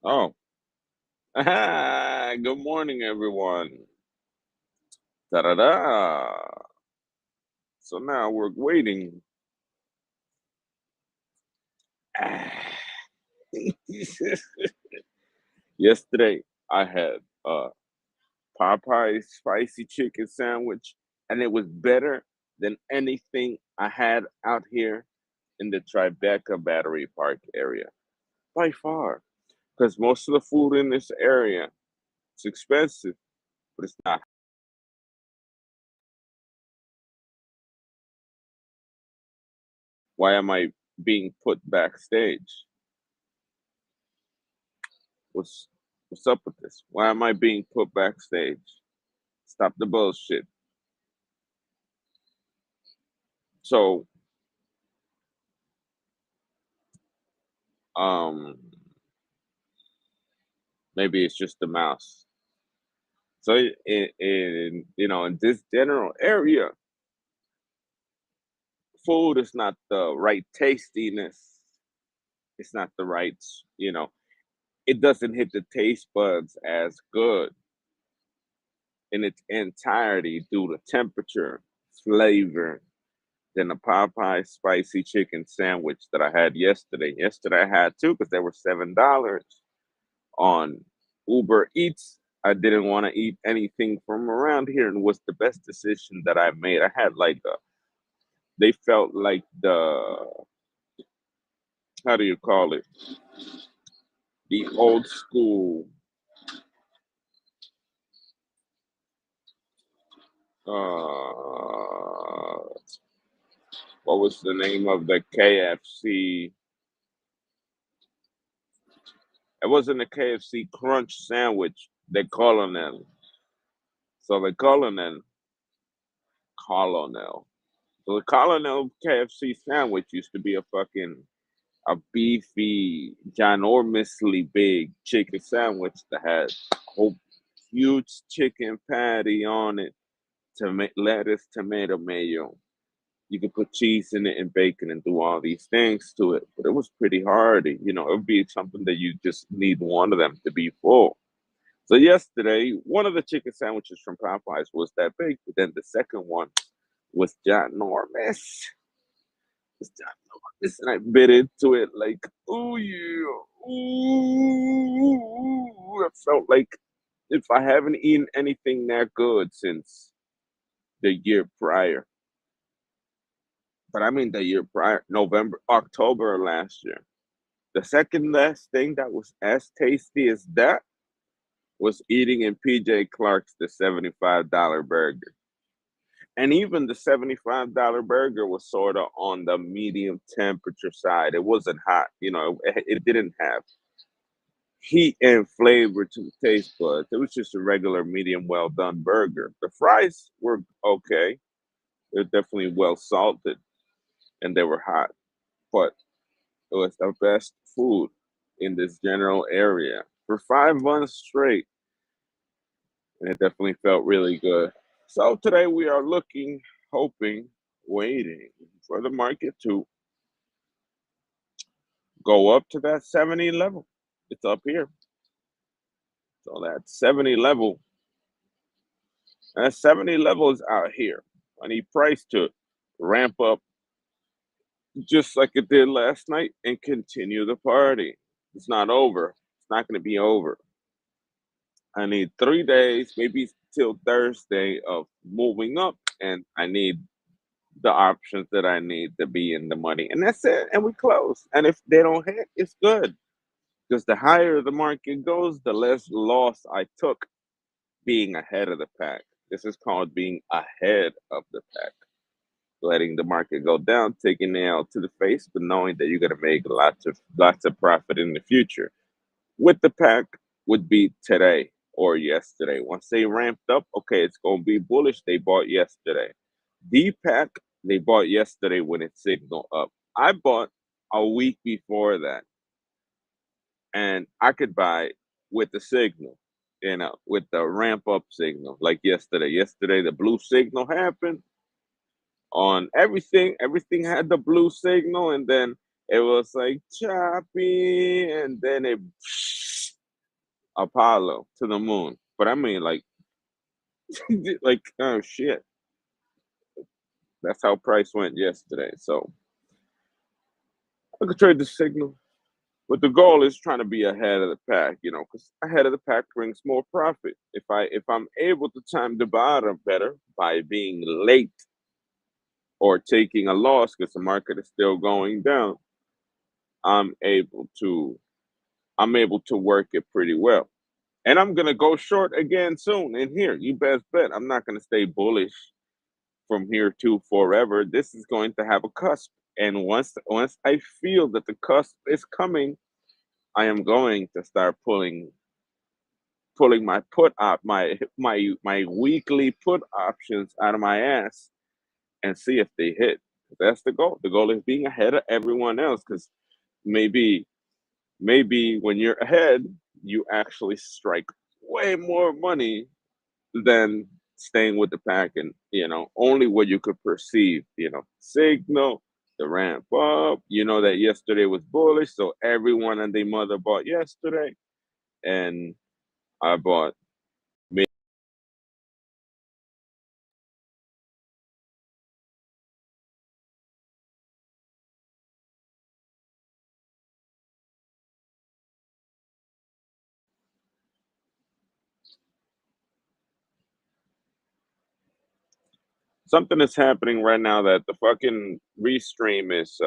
Oh, good morning, everyone. Da-da-da. So now we're waiting. Yesterday, I had a Popeye spicy chicken sandwich, and it was better than anything I had out here in the Tribeca Battery Park area by far. Because most of the food in this area is expensive, but it's not. Why am I being put backstage? What's what's up with this? Why am I being put backstage? Stop the bullshit. So, um, maybe it's just the mouse. So, in this general area, food is not the right tastiness. It's not the right, you know, it doesn't hit the taste buds as good in its entirety due to temperature, flavor, than the Popeye spicy chicken sandwich that I had yesterday. Yesterday I had two because they were $7 on Uber Eats. I didn't want to eat anything from around here, and it was the best decision that I made. I had like they felt like how do you call it? The old school. Uh, what was the name of the KFC? It wasn't a KFC Crunch sandwich. The Colonel. So the Colonel. So the Colonel KFC sandwich used to be a beefy, ginormously big chicken sandwich that had a huge chicken patty on it, lettuce, tomato, mayo. You could put cheese in it and bacon and do all these things to it, but it was pretty hardy. It would be something that you just need one of them to be full. So yesterday, one of the chicken sandwiches from Popeyes was that big, but then the second one was ginormous. It's ginormous, and I bit into it like, ooh yeah, ooh. I felt like if I haven't eaten anything that good since the year prior, but I mean the year prior, November, October of last year. The second last thing that was as tasty as that was eating in PJ Clark's the $75 burger. And even the $75 burger was sort of on the medium temperature side. It wasn't hot, it didn't have heat and flavor to the taste buds. It was just a regular medium well done burger. The fries were okay. They're definitely well salted and they were hot, but it was the best food in this general area for 5 months straight. And it definitely felt really good. So today we are looking, hoping, waiting for the market to go up to that 70 level. It's up here. So that 70 level, that 70 level is out here. I need price to ramp up just like it did last night and continue the party. It's not over. It's not going to be over. I need 3 days, maybe till Thursday of moving up, and I need the options that I need to be in the money. And that's it. And we close. And if they don't hit, it's good. Because the higher the market goes, the less loss I took being ahead of the pack. This is called being ahead of the pack. Letting the market go down, taking the L to the face, but knowing that you're gonna make lots of profit in the future. With the pack would be today or yesterday. Once they ramped up, okay, it's gonna be bullish. They bought yesterday. D pack, they bought yesterday when it signaled up. I bought a week before that, and I could buy with the signal, with the ramp up signal, like yesterday. Yesterday, the blue signal happened on everything. Everything had the blue signal, and then it was like choppy, and then it Apollo to the moon. But I mean, like, like, oh shit, that's how price went yesterday. So I could trade the signal, but the goal is trying to be ahead of the pack, because ahead of the pack brings more profit. If I'm able to time the bottom better by being late or taking a loss because the market is still going down, I'm able to I'm able to work it pretty well. And I'm gonna go short again soon in here. You best bet. I'm not gonna stay bullish from here to forever. This is going to have a cusp. And once I feel that the cusp is coming, I am going to start pulling my put op my weekly put options out of my ass and see if they hit. That's the goal. The goal is being ahead of everyone else because maybe when you're ahead, you actually strike way more money than staying with the pack and only what you could perceive. Signal, the ramp up. You know that yesterday was bullish, so everyone and their mother bought yesterday, and I bought. Something is happening right now that the fucking restream is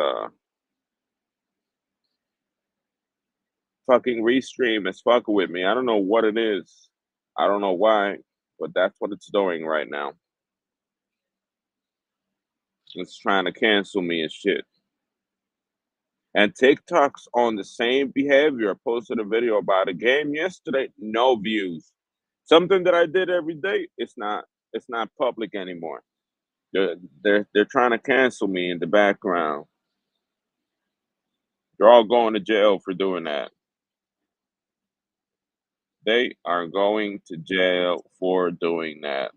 fucking with me. I don't know what it is. I don't know why, but that's what it's doing right now. It's trying to cancel me and shit. And TikTok's on the same behavior. I posted a video about a game yesterday, no views. Something that I did every day, it's not public anymore. They're trying to cancel me in the background. They're all going to jail for doing that. They are going to jail for doing that.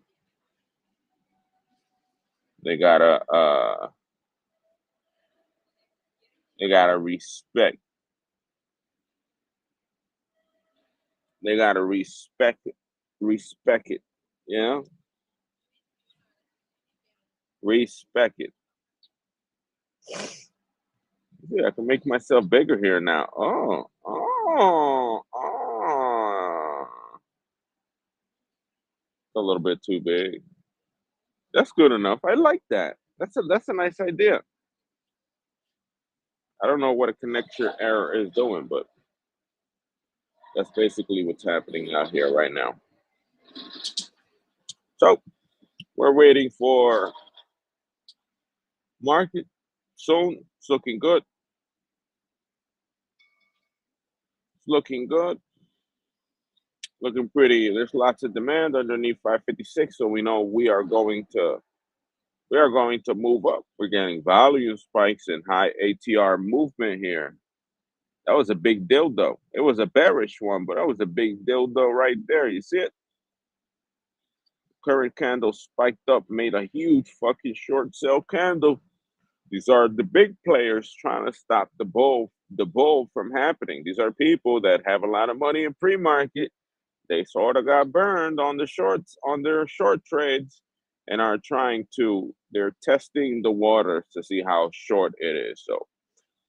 They gotta they gotta respect. They gotta respect it. Respect it. You know? Respect it. Yeah, I can make myself bigger here now. Oh. It's a little bit too big. That's good enough. I like that. That's a nice idea. I don't know what a connection error is doing, but that's basically what's happening out here right now. So we're waiting for market soon. It's looking good. It's looking good. Looking pretty. There's lots of demand underneath 556, so we know we are going to move up. We're getting volume spikes and high ATR movement here. That was a big dildo. It was a bearish one, but that was a big dildo right there. You see it? Current candle spiked up, made a huge fucking short sell candle. These are the big players trying to stop the bull from happening. These are people that have a lot of money in pre-market. They sort of got burned on the shorts on their short trades and are they're testing the waters to see how short it is. So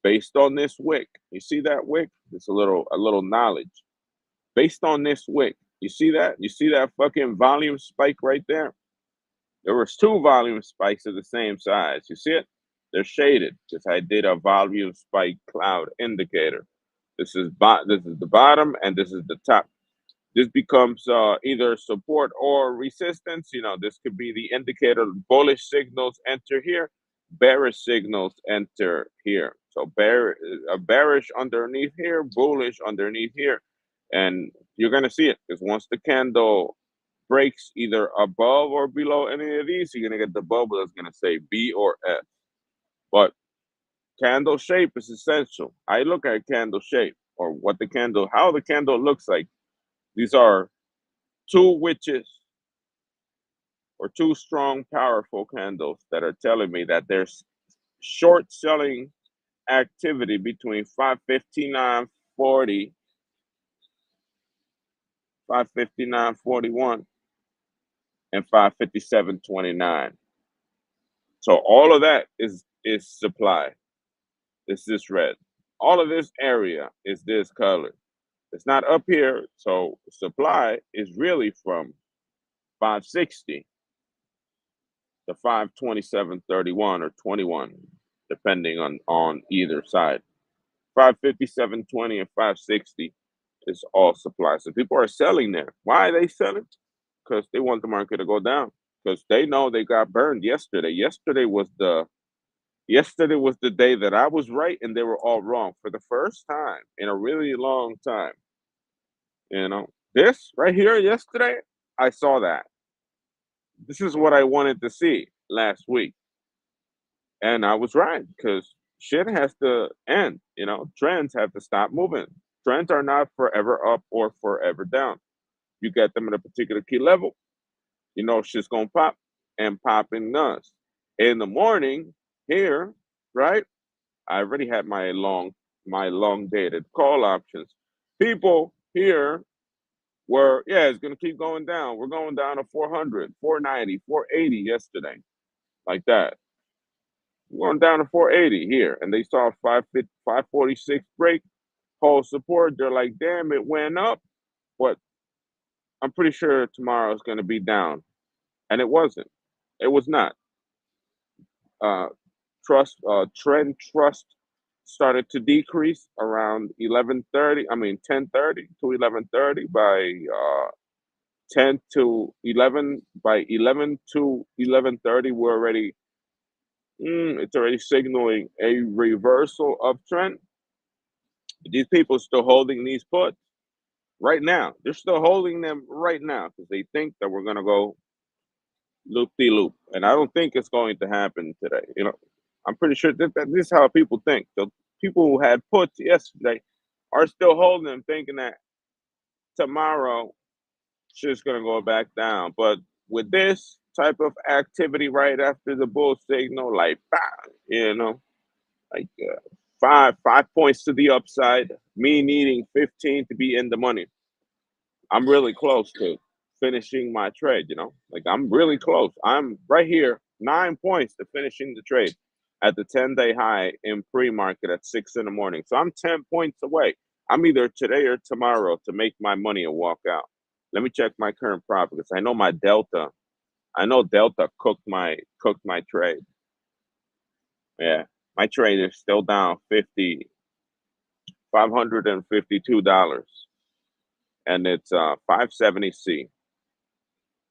based on this wick, you see that wick? It's a little knowledge. Based on this wick, you see that? You see that fucking volume spike right there? There was two volume spikes of the same size. You see it? They're shaded because I did a volume spike cloud indicator. This is the bottom and this is the top. This becomes either support or resistance. This could be the indicator. Bullish signals enter here, bearish signals enter here. So bearish underneath here, bullish underneath here, and you're gonna see it because once the candle breaks either above or below any of these, you're gonna get the bubble that's gonna say B or F. But candle shape is essential. I look at candle shape or how the candle looks like. These are two witches or two strong, powerful candles that are telling me that there's short selling activity between 559.40 559.41, and 557.29. So all of that is supply. It's this red. All of this area is this color. It's not up here. So supply is really from 560 to 527.31 or 21, depending on either side. 557.20 and 560 is all supply. So people are selling there. Why are they selling? Because they want the market to go down. Because they know they got burned yesterday. Yesterday was the day that I was right and they were all wrong for the first time in a really long time. You know, this right here yesterday, I saw that. This is what I wanted to see last week. And I was right because shit has to end. Trends have to stop moving. Trends are not forever up or forever down. You get them at a particular key level, shit's gonna pop and popping does. In the morning here, right? I already had my long dated call options. People here were, yeah, it's gonna keep going down. We're going down to 400, 490, 480 yesterday, like that. We're going down to 480 here, and they saw 546 break, hold support. They're like, damn, it went up, but I'm pretty sure tomorrow's gonna be down, and it wasn't. It was not. Uh, trend trust started to decrease around 11:30. I mean 10:30 to 11:30. By 10 to 11, by 11 to 11:30, it's already signaling a reversal of trend. These people still holding these puts right now. They're still holding them right now because they think that we're gonna go loop de loop, and I don't think it's going to happen today. I'm pretty sure that this is how people think. The people who had puts yesterday are still holding them, thinking that tomorrow shit's gonna go back down. But with this type of activity right after the bull signal, like bam, like 5 points to the upside, me needing 15 to be in the money. I'm really close to finishing my trade, like I'm really close. I'm right here, 9 points to finishing the trade at the 10-day high in pre-market at 6 in the morning. So I'm 10 points away. I'm either today or tomorrow to make my money and walk out. Let me check my current profit because I know Delta cooked my trade. Yeah. My trade is still down $552, and it's 570C.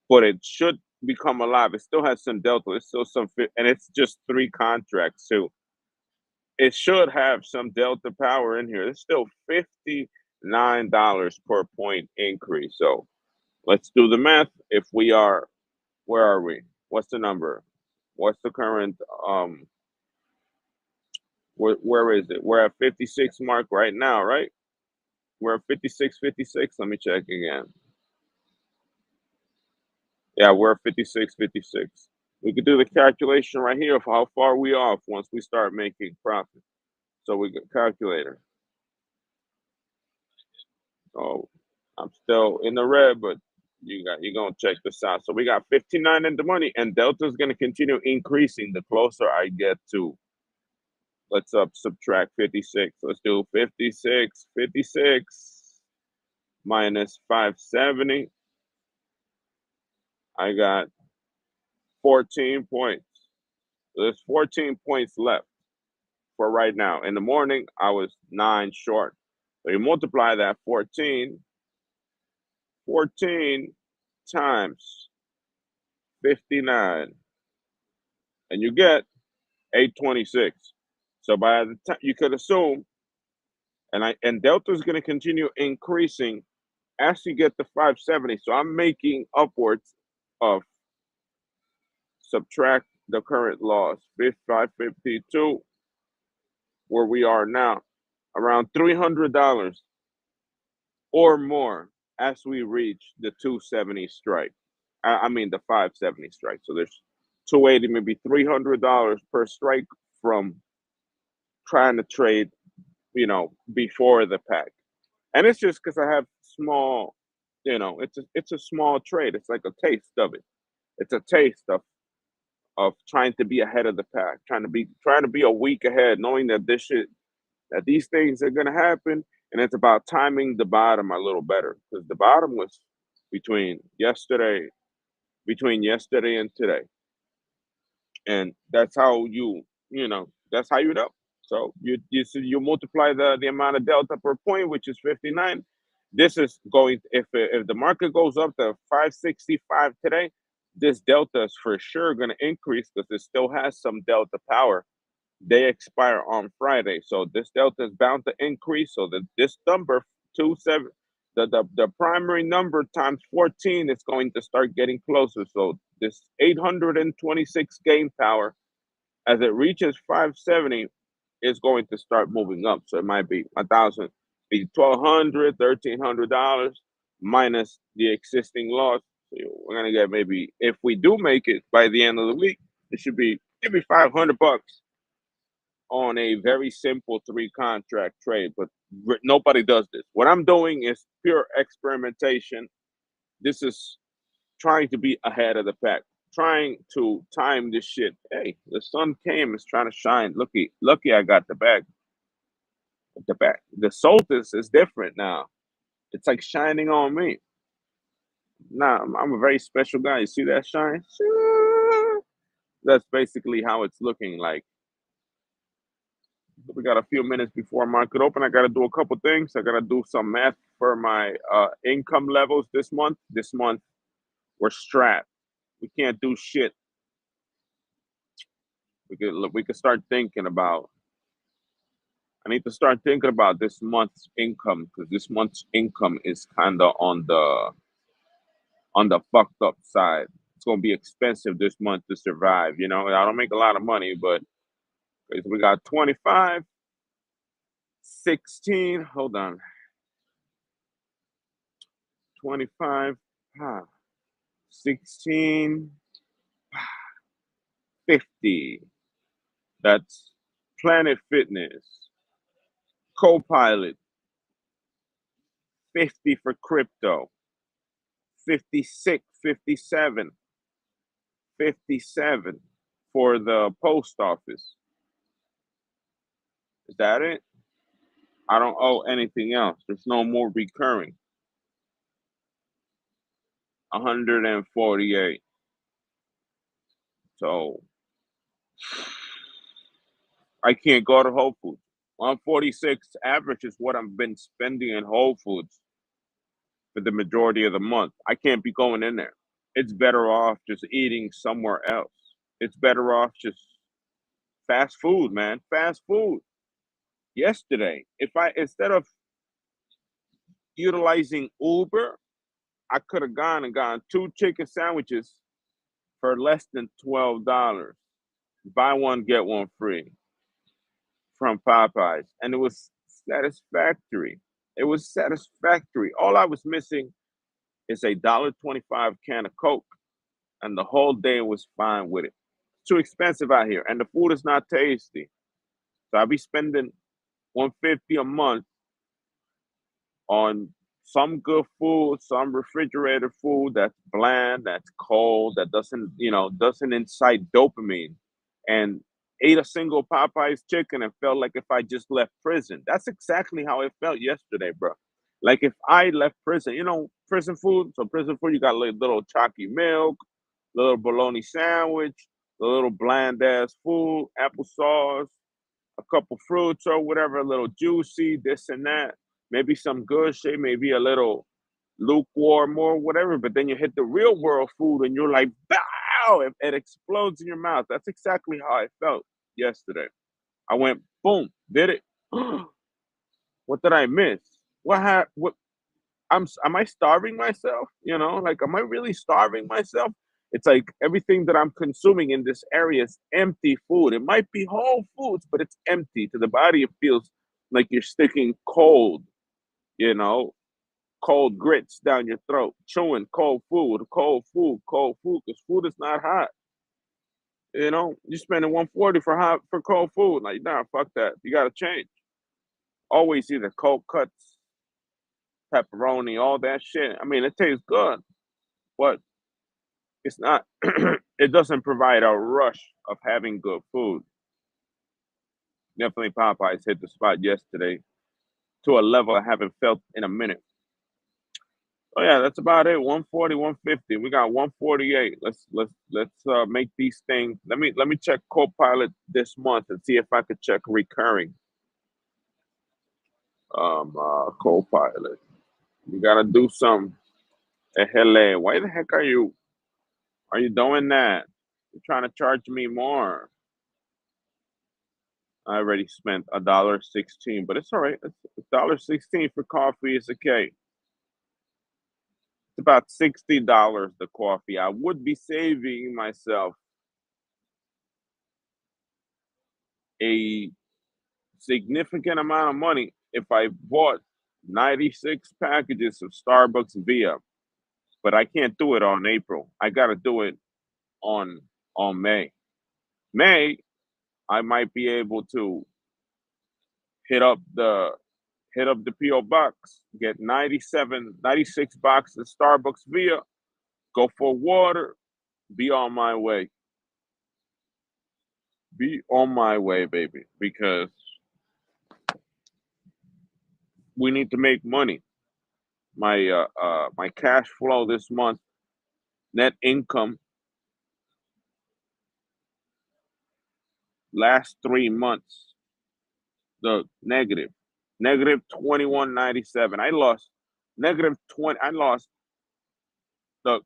But it should become alive. It still has some delta. It's still and it's just 3 contracts too. It should have some delta power in here. It's still $59 per point increase. So let's do the math. If we are, where are we? What's the number? What's the current? Where is it? We're at 56 mark right now, right? We're at 56.56. Let me check again. Yeah, we're at 56.56. We could do the calculation right here of how far we off once we start making profit. So we get calculator. Oh, I'm still in the red, but you're gonna check this out. So we got 59 in the money, and Delta's gonna continue increasing the closer I get to. Let's subtract 56. Let's do 56 minus 570. I got 14 points. There's 14 points left for right now. In the morning, I was 9 short. So you multiply that 14 times 59, and you get 826. So by the time you could assume, and Delta is going to continue increasing as you get to 570. So I'm making upwards of, subtract the current loss, 552, where we are now, around $300 or more as we reach the 270 strike. I mean the 570 strike. So there's 280, maybe $300 per strike from trying to trade, before the pack. And it's just because I have small it's a small trade. It's like a taste of it. It's a taste of trying to be ahead of the pack, trying to be a week ahead, knowing that these things are gonna happen, and it's about timing the bottom a little better because the bottom was between yesterday between yesterday and today, and that's how you know. So you multiply the amount of delta per point, which is 59. This is going if the market goes up to 565 today, this delta is for sure going to increase because it still has some delta power. They expire on Friday, so this delta is bound to increase. So that this number 27, the primary number times 14 is going to start getting closer. So this 826 gain power, as it reaches 570, is going to start moving up. So it might be 1,000, be 1,200, $1,300 minus the existing loss. So we're gonna get maybe if we do make it by the end of the week, it should be maybe $500 on a very simple three contract trade, but nobody does this. What I'm doing is pure experimentation. This is trying to be ahead of the pack, trying to time this shit. Hey, the sun came, it's trying to shine. Lucky I got the bag. The back. The solstice is different now. It's like shining on me. Nah, I'm a very special guy. You see that shine? That's basically how it's looking like. We got a few minutes before market open. I got to do a couple things. I got to do some math for my income levels this month. This month, we're strapped. We can't do shit. We could start thinking about. I need to start thinking about this month's income because this month's income is kind of on the fucked up side. It's gonna be expensive this month to survive. I don't make a lot of money, but we got 25, 16. Hold on, 25, 16, 50. That's Planet Fitness, Copilot, 50 for crypto, 56, 57, 57 for the post office. Is that it? I don't owe anything else. There's no more recurring. 148. So I can't go to Whole Foods. 146 average is what I've been spending in Whole Foods for the majority of the month. I can't be going in there. It's better off just eating somewhere else. It's better off just fast food, man. Fast food. Yesterday, if I instead of utilizing Uber, I could have gone and gotten two chicken sandwiches for less than $12. Buy one, get one free from Popeyes. And it was satisfactory. It was satisfactory. All I was missing is a $1.25 can of Coke, and the whole day was fine with it. It's too expensive out here, and the food is not tasty. So I'll be spending 150 a month on some good food, some refrigerated food that's bland, that's cold, that doesn't incite dopamine. And ate a single Popeyes chicken and felt like if I just left prison. That's exactly how it felt yesterday, bro. Like if I left prison, prison food. So prison food, you got little chalky milk, little bologna sandwich, the little bland ass food, applesauce, a couple fruits or whatever, a little juicy, this and that. Maybe some good shit, maybe a little lukewarm or whatever. But then you hit the real world food and you're like, bow, it explodes in your mouth. That's exactly how I felt yesterday. I went, boom, did it. What did I miss? What am I starving myself? Like am I really starving myself? It's like everything that I'm consuming in this area is empty food. It might be whole foods, but it's empty. To the body, it feels like you're sticking you know, cold grits down your throat, chewing cold food, because food is not hot. You're spending 140 for cold food. Like, nah, fuck that. You gotta change. Always either cold cuts, pepperoni, all that shit. I mean, it tastes good, but it's not. It doesn't provide a rush of having good food. Definitely, Popeyes hit the spot yesterday to a level I haven't felt in a minute. Oh yeah, that's about it. 140, 150. We got 148. Let's make these things. Let me check Copilot this month and see if I could check recurring. Copilot. You gotta do some. Hele, why the heck are you doing that? You're trying to charge me more. I already spent $1.16, but it's all right. It's $1.16 for coffee is okay. It's about $60 the coffee. I would be saving myself a significant amount of money if I bought 96 packages of Starbucks Via, but I can't do it on April. I got to do it on on May. May, I might be able to hit up the hit up the PO box, get 96 boxes of Starbucks Via, go for water, be on my way. Be on my way, baby, because we need to make money. My cash flow this month, net income last 3 months, the negative 21.97. I lost negative 20. I lost the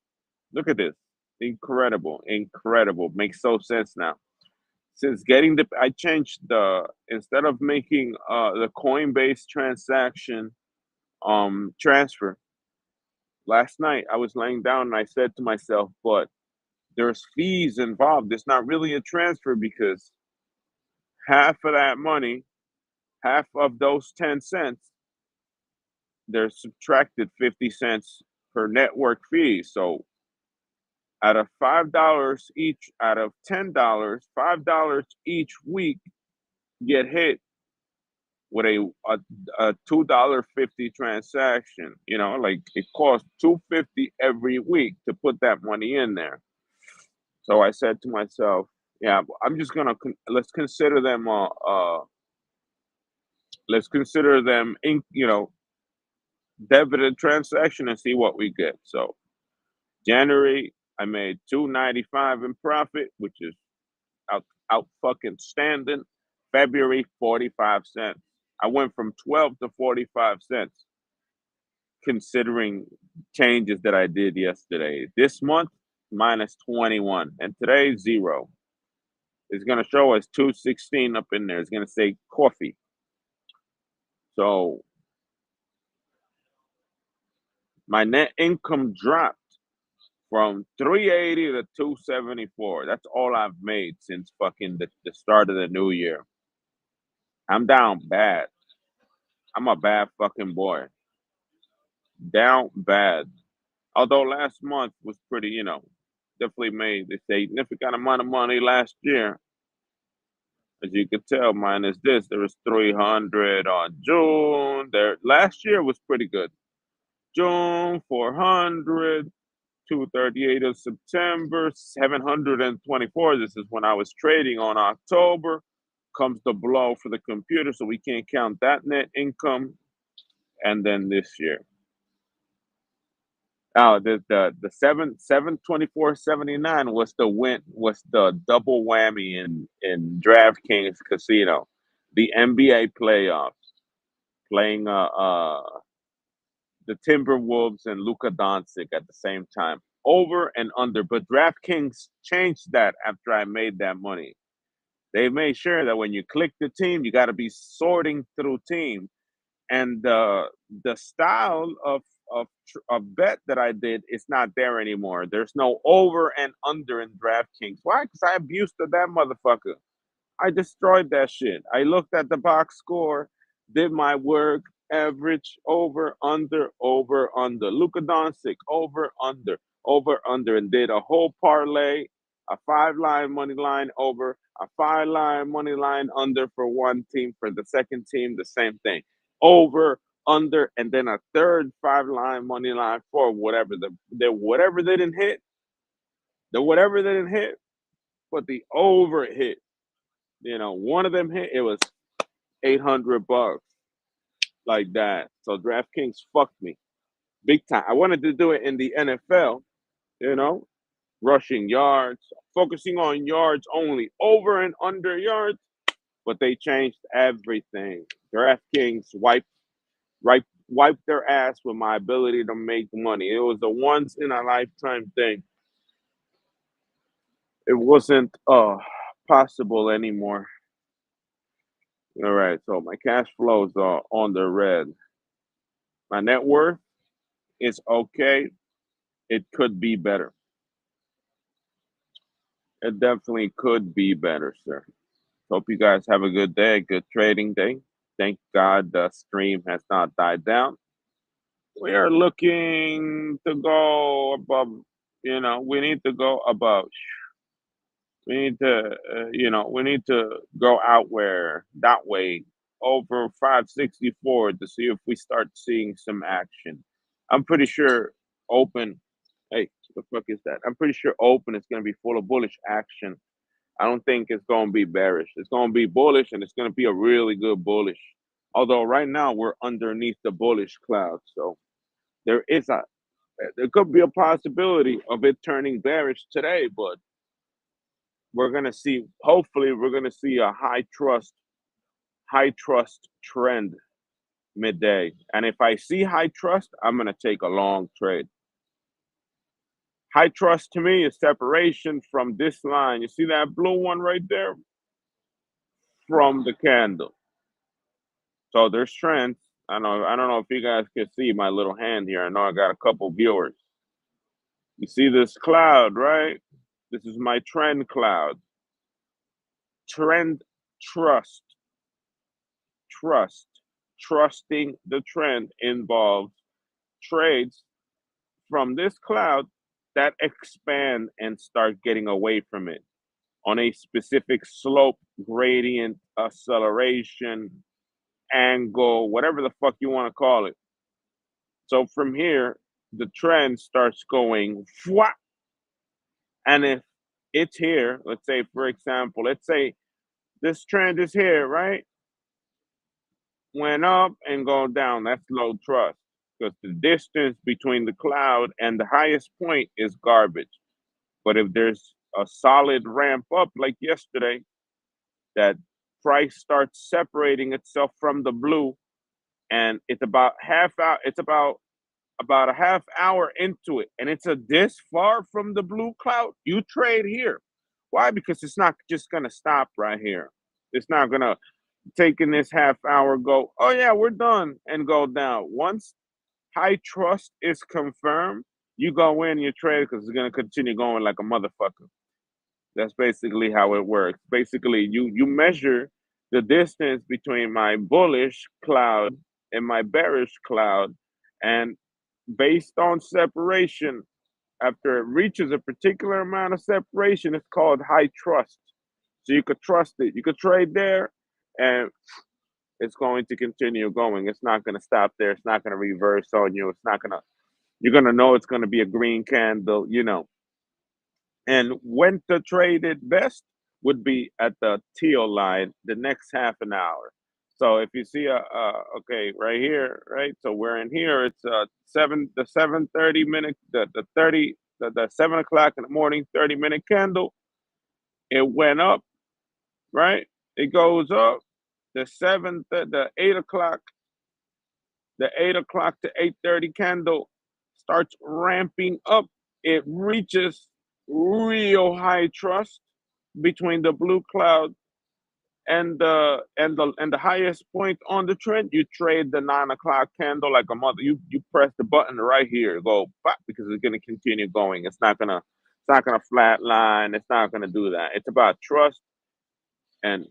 look at this. Incredible, incredible. Makes so sense now. Since getting the I changed the instead of making the Coinbase transaction transfer last night, I was laying down and I said to myself, but there's fees involved. It's not really a transfer because half of that money, half of those 10 cents, they're subtracted 50 cents per network fee. So out of $5 each, out of $10, $5 each week get hit with a $2.50 transaction. Like it costs $2.50 every week to put that money in there. So I said to myself, yeah, I'm just gonna let's consider them debited transaction and see what we get. So January I made 295 in profit, which is out fucking standing. February 45 cents. I went from 12 to 45 cents considering changes that I did yesterday. This month minus 21 and today 0. It's going to show us 216 up in there. It's going to say coffee. So my net income dropped from 380 to 274. That's all I've made since fucking the start of the new year. I'm down bad. I'm a bad fucking boy. Down bad. Although last month was pretty, definitely made a significant amount of money last year. As you could tell, minus this, there was 300 on June. There last year was pretty good. June 400, 238 of September, 724. This is when I was trading on October. Comes the blow for the computer, so we can't count that net income. And then this year. Oh, the 724.79 was the double whammy in DraftKings Casino, the NBA playoffs, playing the Timberwolves and Luka Doncic at the same time, over and under. But DraftKings changed that after I made that money. They made sure that when you click the team, you got to be sorting through team, and the style of bet that I did is not there anymore. There's no over and under in DraftKings. Why? Because I abused that motherfucker. I destroyed that shit. I looked at the box score, did my work, average over under. Luka Doncic over under, and did a whole parlay, a 5-line money line over, a 5-line money line under for one team. For the second team, the same thing. Over under, and then a third 5 line money line for whatever whatever they didn't hit, but the over hit. One of them hit. It was $800 like that. So DraftKings fucked me big time. I wanted to do it in the NFL. You know, rushing yards, focusing on yards only, over and under yards. But they changed everything. DraftKings wiped their ass with my ability to make money. It was a once in a lifetime thing. It wasn't possible anymore. All right, so my cash flows are on the red. My net worth is okay. It could be better. It definitely could be better, sir. Hope you guys have a good day, good trading day. Thank God the stream has not died down. We are looking to go above, we need to go above. We need to, we need to go out where that way over 564 to see if we start seeing some action. I'm pretty sure open. Hey, what the fuck is that? I'm pretty sure open is going to be full of bullish action. I don't think it's going to be bearish. It's going to be bullish, and it's going to be a really good bullish. Although right now we're underneath the bullish cloud, so there could be a possibility of it turning bearish today, but we're going to see. Hopefully, we're going to see a high trust trend midday. And if I see high trust, I'm going to take a long trade. High trust to me is separation from this line. You see that blue one right there? From the candle. So there's trends. I don't know if you guys can see my little hand here. I know I got a couple viewers. You see this cloud, right? This is my trend cloud. Trend trust. Trusting the trend involves trades from this cloud that expand and start getting away from it on a specific slope, gradient, acceleration, angle, whatever the fuck you want to call it. So from here, the trend starts going, fwah, and if it's here, let's say, for example, let's say this trend is here, right? Went up and go down. That's low trust because the distance between the cloud and the highest point is garbage. But if there's a solid ramp up like yesterday, that price starts separating itself from the blue, and it's about a half hour into it, and it's this far from the blue cloud, you trade here. Why? Because it's not just gonna stop right here. It's not gonna take in this half hour, go, oh yeah, we're done, and go down. Once high trust is confirmed, you go in, you trade because it's gonna continue going like a motherfucker. That's basically how it works. Basically, you measure the distance between my bullish cloud and my bearish cloud, and based on separation, after it reaches a particular amount of separation, it's called high trust. So you could trust it. You could trade there, and it's going to continue going. It's not going to stop there. It's not going to reverse on you. It's not going to. You're going to know it's going to be a green candle. And when to trade it best would be at the teal line, the next half an hour. So if you see okay, right here, right? So we're in here. It's the 7:30 minute, the 30, the 7 o'clock in the morning, 30-minute candle. It went up, right? It goes up. The 8 o'clock, the 8 o'clock to 8:30 candle starts ramping up. It reaches real high trust between the blue cloud and the highest point on the trend. You trade the 9 o'clock candle like a mother. You press the button right here, go back, because it's gonna continue going. It's not gonna flat line. It's not gonna do that. It's about trust, and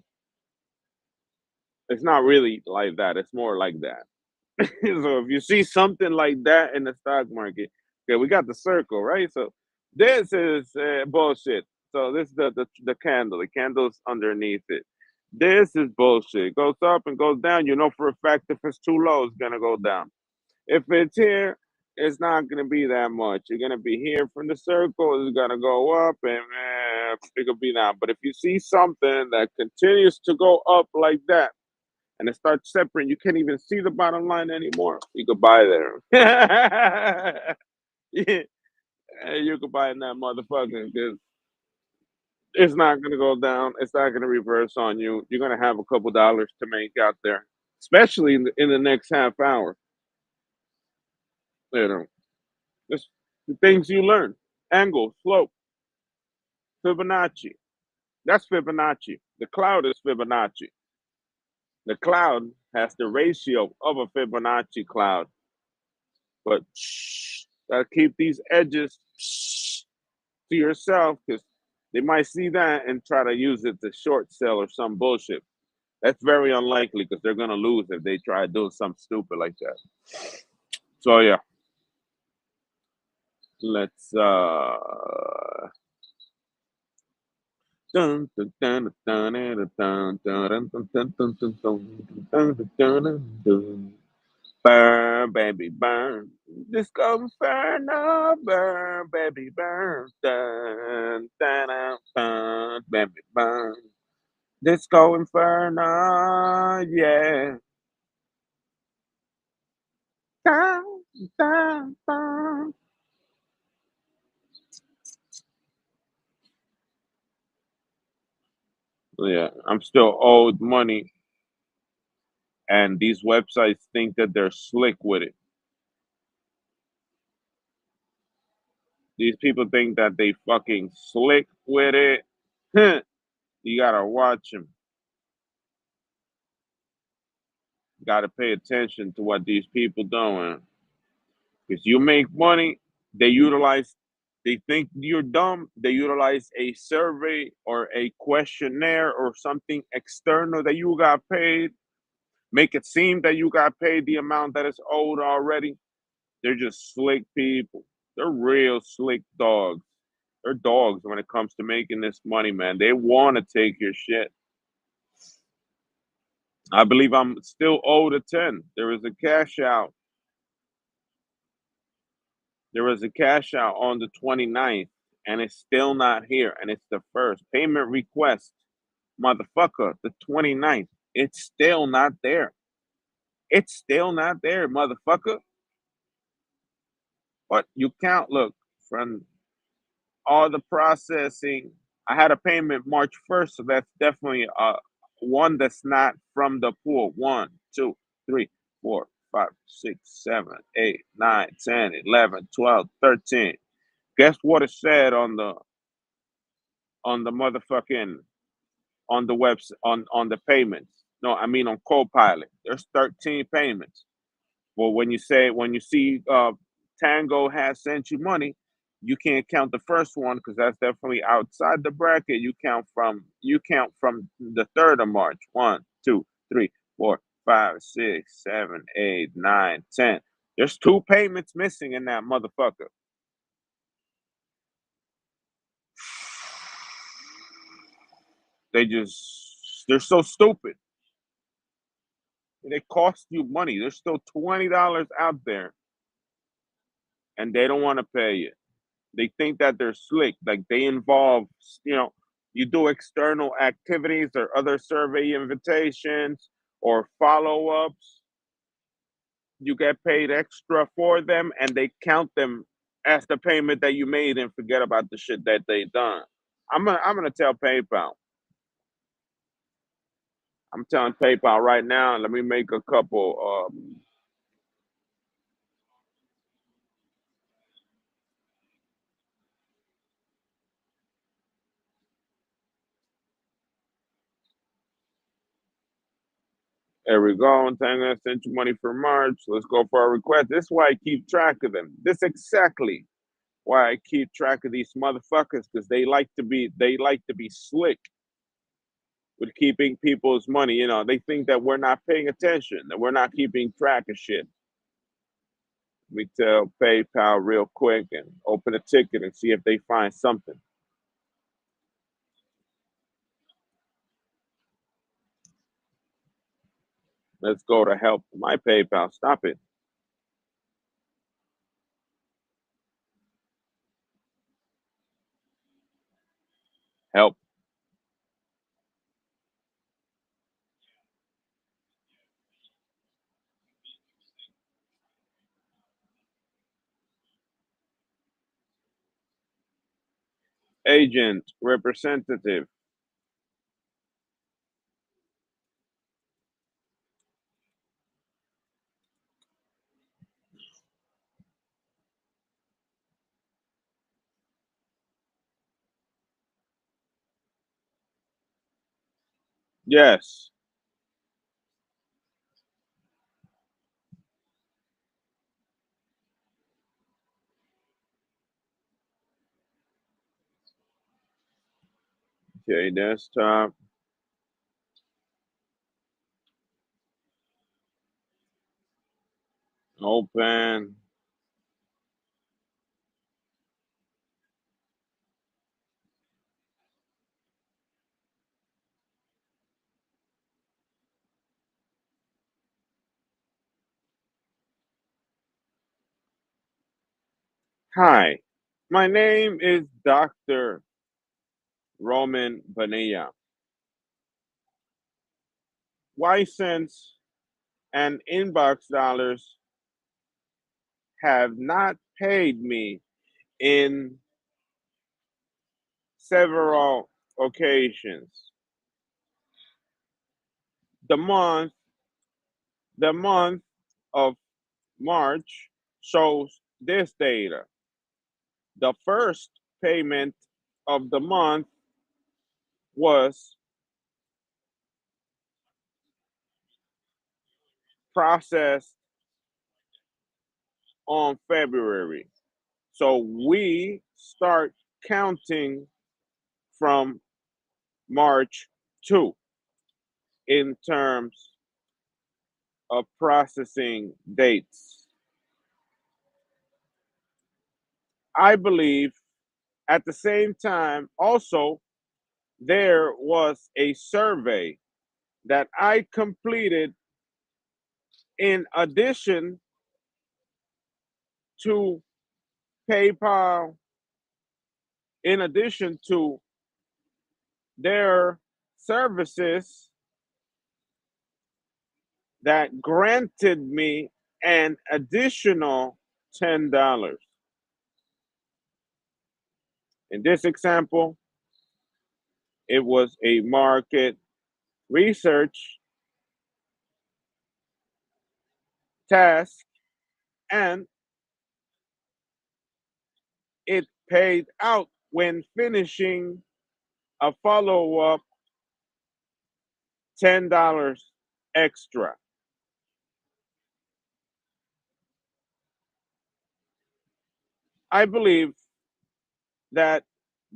it's not really like that. It's more like that. So if you see something like that in the stock market, okay, we got the circle, right? So this is bullshit. So this is the candle. The candle's underneath it. This is bullshit. It goes up and goes down. You know for a fact if it's too low, it's gonna go down. If it's here, it's not gonna be that much. You're gonna be here from the circle. It's gonna go up and it could be down. But if you see something that continues to go up like that, and it starts separating, you can't even see the bottom line anymore. You could buy there. Yeah, you could buy in that motherfucker because it's not gonna go down. It's not gonna reverse on you. You're gonna have a couple dollars to make out there, especially in the next half hour. You know, just the things you learn: angle, slope, Fibonacci. That's Fibonacci. The cloud is Fibonacci. The cloud has the ratio of a Fibonacci cloud, but gotta keep these edges to yourself because they might see that and try to use it to short sell or some bullshit. That's very unlikely because they're gonna lose if they try doing something stupid like that. So yeah, let's dun, dun, dun, dun, dun, dun, dun, dun, dun, dun, dun, dun, dun, dun, dun, dun, dun. Burn, baby, burn. Disco Inferno, burn, baby, burn. Dun, dun, dun, dun, baby, burn. Disco Inferno, yeah. Dun, dun, dun. Yeah, I'm still owed money, and these websites think that they're slick with it. These people think that they fucking slick with it. Huh. You gotta watch them. Gotta pay attention to what these people doing. Because you make money, they utilize. They think you're dumb. They utilize a survey or a questionnaire or something external that you got paid. Make it seem that you got paid the amount that is owed already. They're just slick people. They're real slick dogs. They're dogs when it comes to making this money, man. They want to take your shit. I believe I'm still owed a 10. There is a cash out. There was a cash out on the 29th, and it's still not here. And it's the first payment request, motherfucker, the 29th. It's still not there. It's still not there, motherfucker. But you count, look, from all the processing. I had a payment March 1st, so that's definitely one that's not from the pool. 1, 2, 3, 4, 5, 6, 7, 8, 9, 10, 11, 12, 13. Guess what it said on the motherfucking on the webs on the payments? No, I mean on Copilot. There's 13 payments. Well, when you see Tango has sent you money, you can't count the first one because that's definitely outside the bracket. You count from the 3rd of March. 1, 2, 3, 4, 5, 6, 7, 8, 9, 10. There's 2 payments missing in that motherfucker. They're so stupid. They cost you money. There's still $20 out there, and they don't want to pay it. They think that they're slick, like they involve, you do external activities or other survey invitations or follow ups. You get paid extra for them, and they count them as the payment that you made and forget about the shit that they done. I'm gonna tell PayPal. I'm telling PayPal right now. Let me make a couple. There we go. Tango sent you money for March. Let's go for a request. This is why I keep track of them. This exactly why I keep track of these motherfuckers because they like to be slick with keeping people's money. They think that we're not paying attention, that we're not keeping track of shit. We tell PayPal real quick and open a ticket and see if they find something. Let's go to help my PayPal. Stop it. Help agent representative. Yes. Okay, desktop. Open. Hi, my name is Dr. Roman Bonilla. Y cents and inbox dollars have not paid me in several occasions. The month, the month of March shows this data. The first payment of the month was processed on February. So we start counting from March 2 in terms of processing dates. I believe at the same time, also, there was a survey that I completed in addition to PayPal, in addition to their services that granted me an additional $10. In this example, it was a market research task and it paid out when finishing a follow up $10 extra. I believe that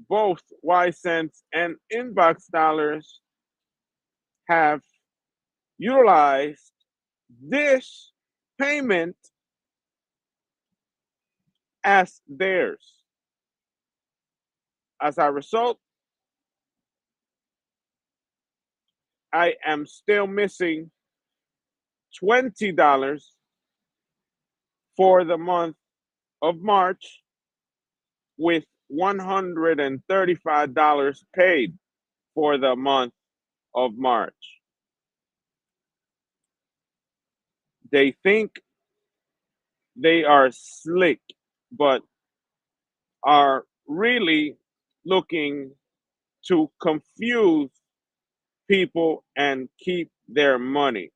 both Y-Cents and Inbox Dollars have utilized this payment as theirs. As a result, I am still missing $20 for the month of March with $135 paid for the month of March. They think they are slick, but are really looking to confuse people and keep their money.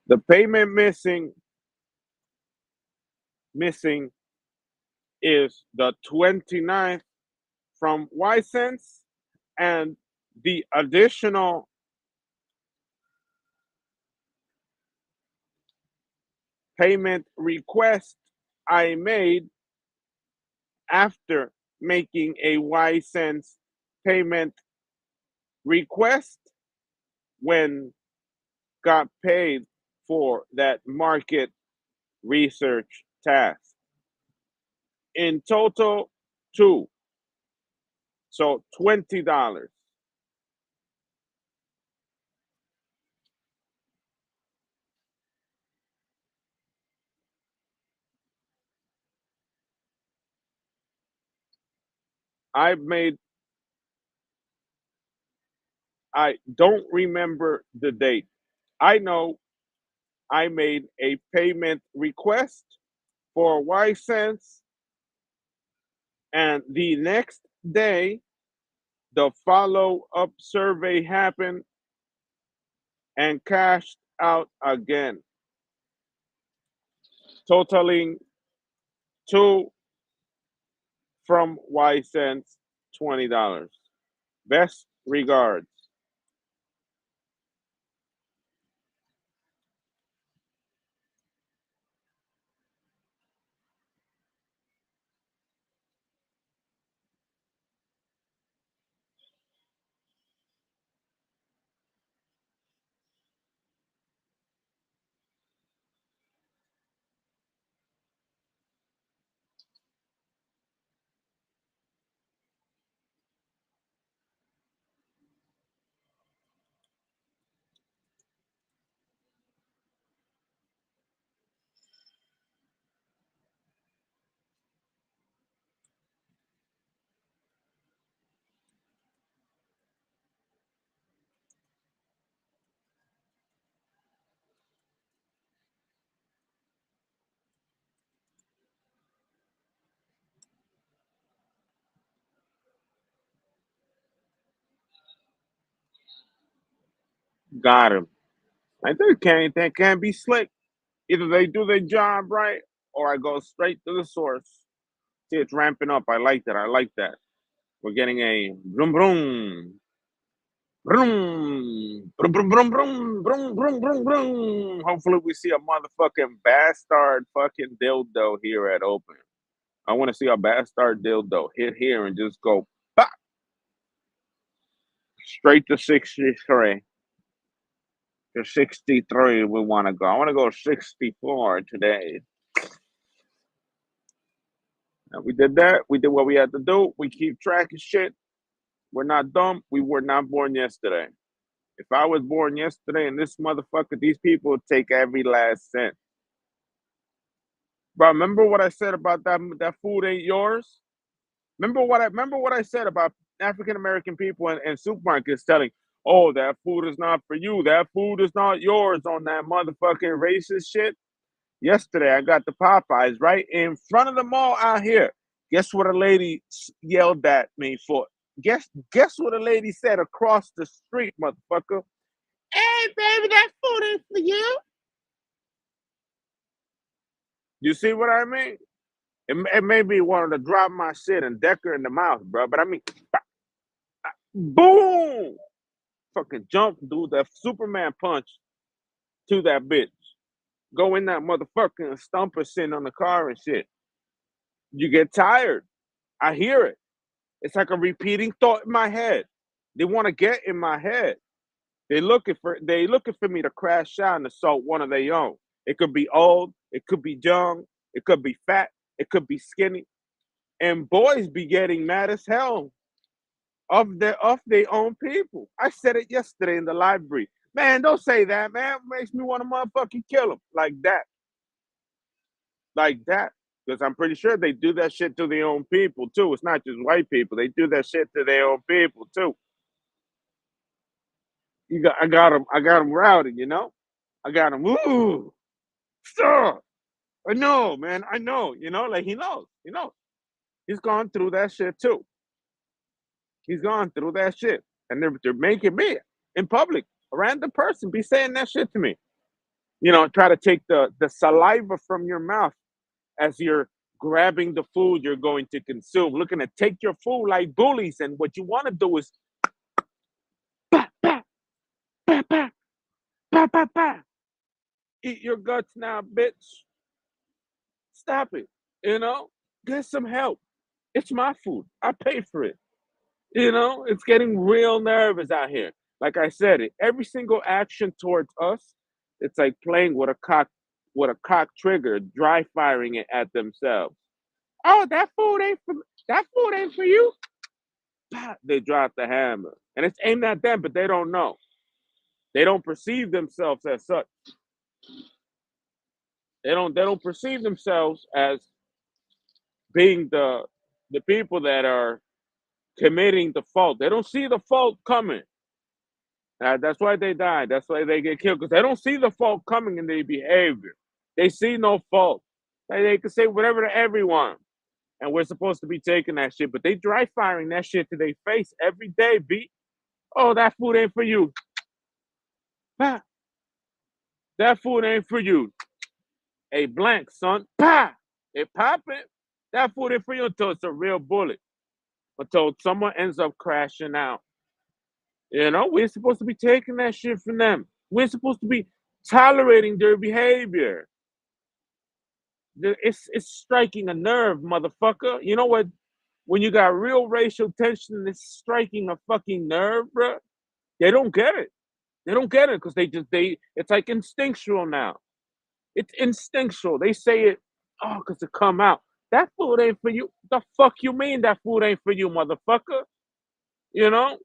The payment missing is the 29th from Ysense, and the additional payment request I made after making a Ysense payment request when got paid for that market research task. In total, two. So $20. I made, I don't remember the date. I know I made a payment request for Ysense, and the next day, the follow up survey happened and cashed out again, totaling two from Ysense, $20. Best regards. Got him. I think they can't be slick. Either they do their job right, or I go straight to the source. See, it's ramping up. I like that. I like that. We're getting a vroom vroom. Vroom, vroom, vroom, vroom, vroom, vroom, vroom, vroom, vroom. Hopefully, we see a motherfucking bastard fucking dildo here at Open. I want to see a bastard dildo hit here and just go pop, straight to 63. To 63, we want to go. I want to go 64 today. And we did that. We did what we had to do. We keep track of shit. We're not dumb. We were not born yesterday. If I was born yesterday and this motherfucker, these people would take every last cent. But remember what I said about that food ain't yours? Remember what I said about African American people in supermarkets telling, oh, that food is not for you. That food is not yours on that motherfucking racist shit. Yesterday I got the Popeyes right in front of the mall out here. Guess what a lady yelled at me for? Guess what a lady said across the street, motherfucker? Hey, baby, that food ain't for you. You see what I mean? It made me want to drop my shit and deck her in the mouth, bro. But I mean, boom! Fucking jump, do that Superman punch to that bitch. Go in that motherfucker and stomp her sitting on the car and shit. You get tired. I hear it. It's like a repeating thought in my head. They want to get in my head. They looking for me to crash out and assault one of their own. It could be old, it could be young, it could be fat, it could be skinny. And boys be getting mad as hell of their own people. I said it yesterday in the library. Man, don't say that, man. It makes me want to motherfucking kill them like that, like that. Because I'm pretty sure they do that shit to their own people too. It's not just white people. They do that shit to their own people too. I got them rowdy. You know, I got them. Ooh, stop. I know, man. I know. You know, like he knows. He knows. He's gone through that shit too. He's gone through that shit, and they're making me in public, a random person, be saying that shit to me. Try to take the saliva from your mouth as you're grabbing the food you're going to consume, looking to take your food like bullies. And what you want to do is bah, bah, bah, bah, bah, bah, bah. Eat your guts now, bitch. Stop it. You know, get some help. It's my food. I pay for it. It's getting real nervous out here. Like I said, every single action towards us, it's like playing with a cock trigger, dry firing it at themselves. Oh, that food ain't for you. Bah, they drop the hammer, and it's aimed at them, but they don't know. They don't perceive themselves as such. They don't perceive themselves as being the people that are committing the fault. They don't see the fault coming. That's why they die. That's why they get killed because they don't see the fault coming in their behavior. They see no fault. They can say whatever to everyone, and we're supposed to be taking that shit, but they dry firing that shit to their face every day. B. Oh, that food ain't for you. Bah, that food ain't for you. A blank, son. Bah, it popping. That food ain't for you until it's a real bullet. Until someone ends up crashing out. We're supposed to be taking that shit from them. We're supposed to be tolerating their behavior. It's striking a nerve, motherfucker. You know what? When you got real racial tension, it's striking a fucking nerve, bro. They don't get it. They don't get it because it's like instinctual now. It's instinctual. They say it, oh, because it come out. That food ain't for you. The fuck you mean that food ain't for you, motherfucker? You know?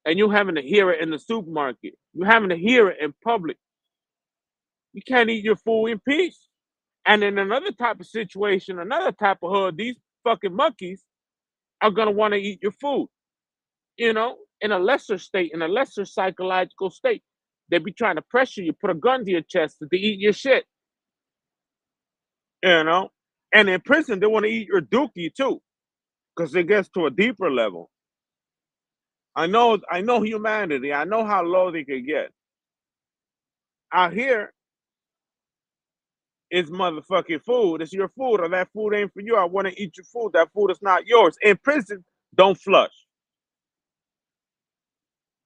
And you having to hear it in the supermarket. You having to hear it in public. You can't eat your food in peace. And in another type of situation, another type of hood, these fucking monkeys are gonna want to eat your food. In a lesser state, in a lesser psychological state. They be trying to pressure you, put a gun to your chest to eat your shit. You know? And in prison, they want to eat your dookie too, because it gets to a deeper level. I know humanity. I know how low they could get. Out here, it's motherfucking food. It's your food, or that food ain't for you. I want to eat your food. That food is not yours. In prison, don't flush.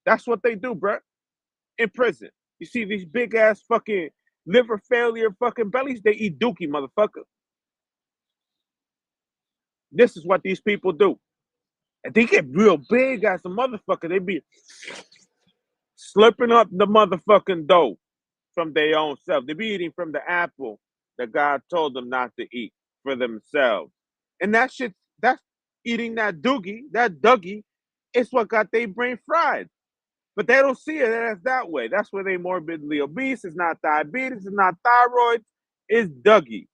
That's what they do, bruh. In prison. You see these big ass fucking liver failure fucking bellies, they eat dookie, motherfucker. This is what these people do. And they get real big as a motherfucker. They be slipping up the motherfucking dough from their own self. They be eating from the apple that God told them not to eat for themselves. And that's eating that doogie, that Dougie, it's what got their brain fried. But they don't see it as that way. That's where they morbidly obese. It's not diabetes. It's not thyroid. It's Dougie.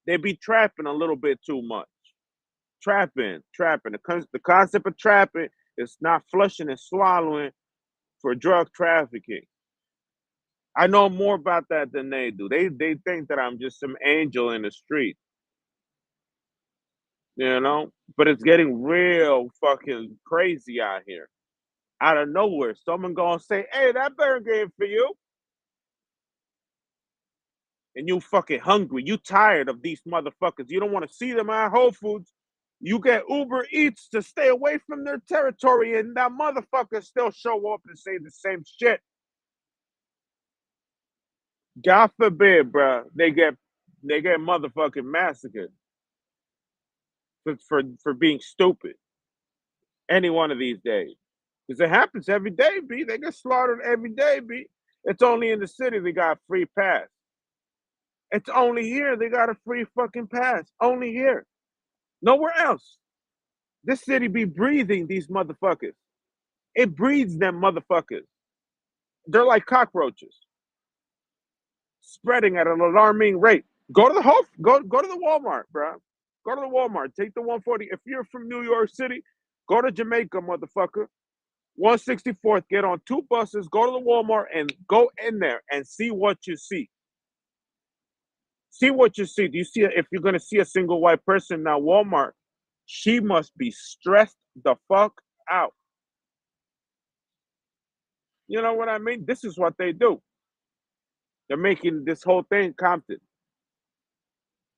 They be trapping a little bit too much. Trapping. The concept of trapping is not flushing and swallowing for drug trafficking. I know more about that than they do. They think that I'm just some angel in the street, But it's getting real fucking crazy out here. Out of nowhere, someone gonna say, "Hey, that burger ain't for you," and you fucking hungry. You tired of these motherfuckers. You don't want to see them at Whole Foods. You get Uber Eats to stay away from their territory, and that motherfucker still show up and say the same shit. God forbid, bro, they get motherfucking massacred for being stupid. Any one of these days, because it happens every day. B, they get slaughtered every day. B, it's only in the city they got free pass. It's only here they got a free fucking pass. Only here, nowhere else. This city be breathing these motherfuckers. It breeds them motherfuckers. They're like cockroaches, spreading at an alarming rate. Go to the go to the Walmart, bro. Go to the Walmart. Take the 140. If you're from New York City, go to Jamaica, motherfucker. 164th. Get on two buses. Go to the Walmart and go in there and see what you see. See what you see. Do you see if you're gonna see a single white person now Walmart? She must be stressed the fuck out. You know what I mean? This is what they do. They're making this whole thing Compton,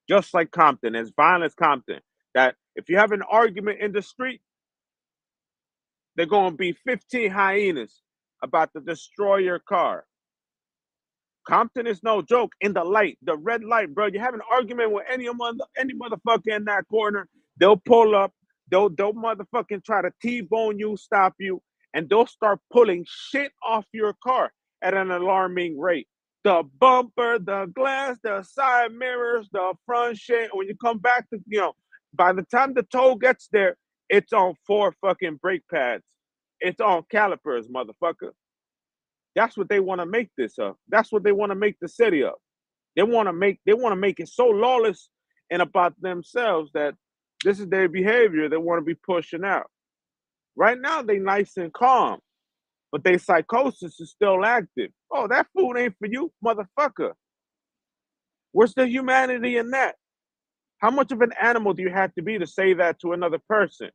just like Compton, as violent as Compton. That if you have an argument in the street, they're going to be 15 hyenas about to destroy your car. Compton is no joke. In the light, the red light, bro. You have an argument with any motherfucker in that corner, they'll pull up, they'll motherfucking try to T-bone you, stop you, and they'll start pulling shit off your car at an alarming rate. The bumper, the glass, the side mirrors, the front shit. When you come back to, by the time the tow gets there, it's on 4 fucking brake pads. It's on calipers, motherfucker. That's what they want to make this of. That's what they want to make the city of. They want to make it so lawless and about themselves that this is their behavior they want to be pushing out. Right now they nice and calm, but their psychosis is still active. Oh, that food ain't for you, motherfucker. Where's the humanity in that? How much of an animal do you have to be to say that to another person?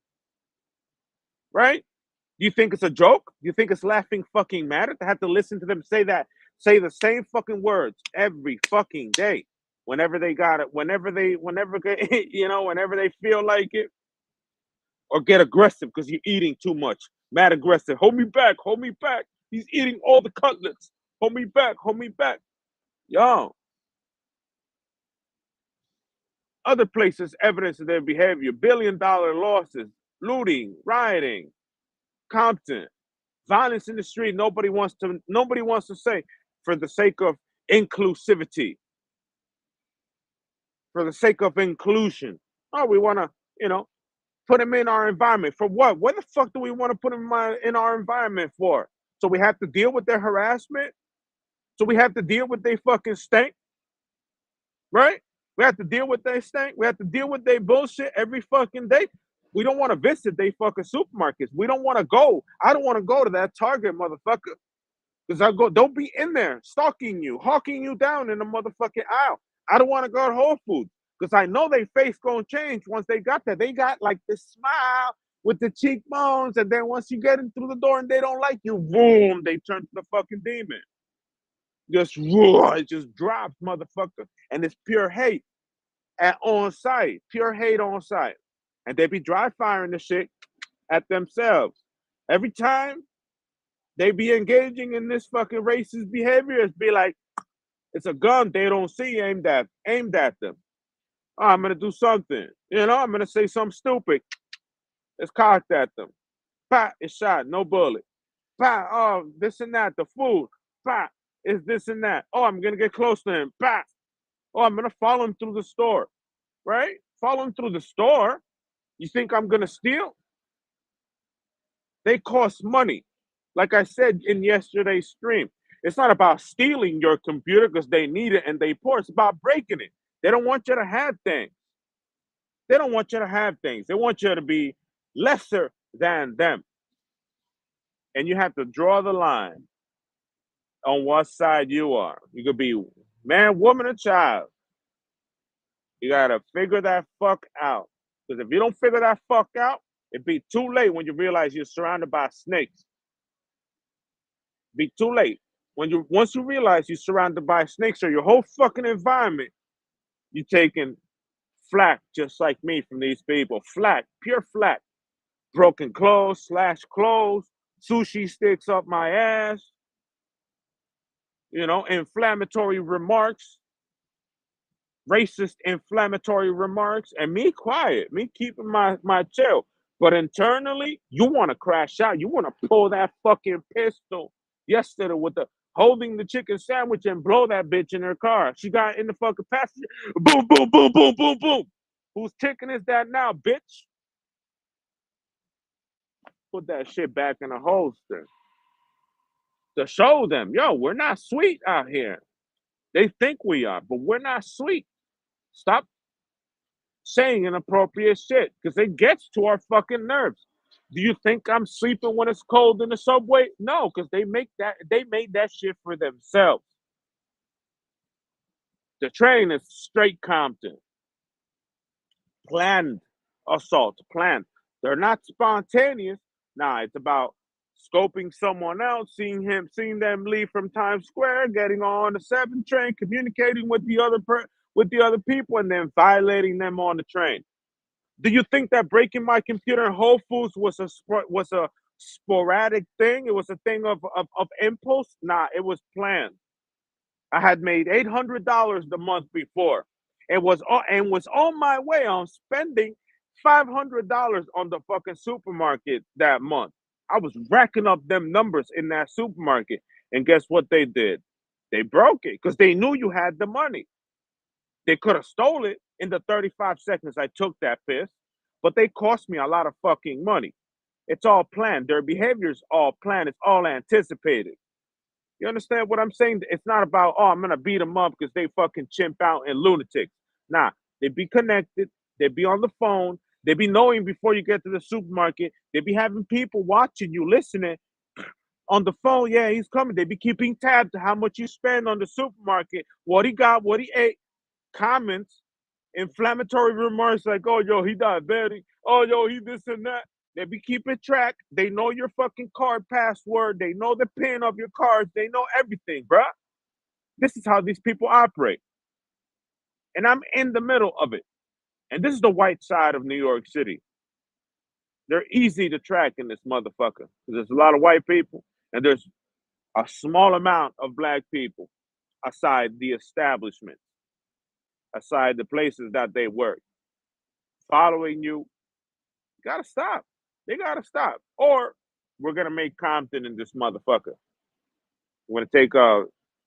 Right? Do you think it's a joke? Do you think it's laughing fucking matter to have to listen to them say the same fucking words every fucking day? Whenever they got it, whenever they feel like it, or get aggressive because you're eating too much. Mad aggressive. Hold me back, hold me back. He's eating all the cutlets. Hold me back, hold me back. Yo. Other places, evidence of their behavior, $1 billion losses, looting, rioting, Compton, violence in the street. Nobody wants to say, for the sake of inclusivity, for the sake of inclusion. Oh, we want to, put them in our environment. For what? What the fuck do we want to put them in our environment for? So we have to deal with their harassment? So we have to deal with their fucking stink? Right? We have to deal with their stink? We have to deal with their bullshit every fucking day? We don't want to visit their fucking supermarkets. We don't want to go. I don't want to go to that Target, motherfucker. Because don't be in there stalking you, hawking you down in the motherfucking aisle. I don't want to go to Whole Foods because I know their face gonna change once they got there. They got like this smile with the cheekbones, and then once you get in through the door and they don't like you, boom, they turn to the fucking demon. Just roar, it just drops, motherfucker, and it's pure hate on site, pure hate on site, and they be dry firing the shit at themselves every time. They be engaging in this fucking racist behavior. It's be like, it's a gun they don't see aimed at them. Oh, I'm gonna do something. I'm gonna say something stupid. It's cocked at them. Pat, it's shot, no bullet. Pat, oh, this and that, the food. Pat, it's this and that. Oh, I'm gonna get close to him. Pat. Oh, I'm gonna follow him through the store. Right? Follow him through the store. You think I'm gonna steal? They cost money. Like I said in yesterday's stream, it's not about stealing your computer because they need it and they poor. It's about breaking it. They don't want you to have things. They don't want you to have things. They want you to be lesser than them. And you have to draw the line on what side you are. You could be man, woman, or child. You gotta figure that fuck out. Because if you don't figure that fuck out, it'd be too late when you realize you're surrounded by snakes. Be too late. Once you realize you're surrounded by snakes or your whole fucking environment, you're taking flack just like me from these people. Flack, pure flack. Broken clothes, slashed clothes, sushi sticks up my ass, inflammatory remarks, racist inflammatory remarks, and me quiet, me keeping my chill. But internally, you want to crash out. You want to pull that fucking pistol yesterday with the holding the chicken sandwich and blow that bitch in her car. She got in the fucking passenger. Boom, boom, boom, boom, boom, boom. Whose chicken is that now, bitch? Put that shit back in the holster. To show them, yo, we're not sweet out here. They think we are, but we're not sweet. Stop saying inappropriate shit because it gets to our fucking nerves. Do you think I'm sleeping when it's cold in the subway? No, because they made that shit for themselves. The train is straight Compton. Planned assault, planned. They're not spontaneous. Nah, it's about scoping someone out, seeing them leave from Times Square, getting on the 7 train, communicating with with the other people, and then violating them on the train. Do you think that breaking my computer in Whole Foods was a sporadic thing? It was a thing of impulse? Nah, it was planned. I had made $800 the month before, and was on my way on spending $500 on the fucking supermarket that month. I was racking up them numbers in that supermarket, and guess what they did? They broke it because they knew you had the money. They could have stole it in the 35 seconds I took that piss, but they cost me a lot of fucking money. It's all planned. Their behavior's all planned. It's all anticipated. You understand what I'm saying? It's not about, oh, I'm gonna beat them up because they fucking chimp out and lunatics. Nah, they be connected, they be on the phone, they be knowing before you get to the supermarket, they be having people watching you, listening on the phone. Yeah, he's coming. They be keeping tabs to how much you spend on the supermarket, what he got, what he ate, comments, inflammatory remarks like, oh, yo, he diabetic. Oh, yo, he this and that. They be keeping track. They know your fucking card password. They know the pin of your cards. They know everything, bruh. This is how these people operate. And I'm in the middle of it. And this is the white side of New York City. They're easy to track in this motherfucker. Because there's a lot of white people and there's a small amount of black people aside the establishment, aside the places that they work. Following you, gotta stop. They gotta stop. Or we're gonna make Compton in this motherfucker. We're gonna take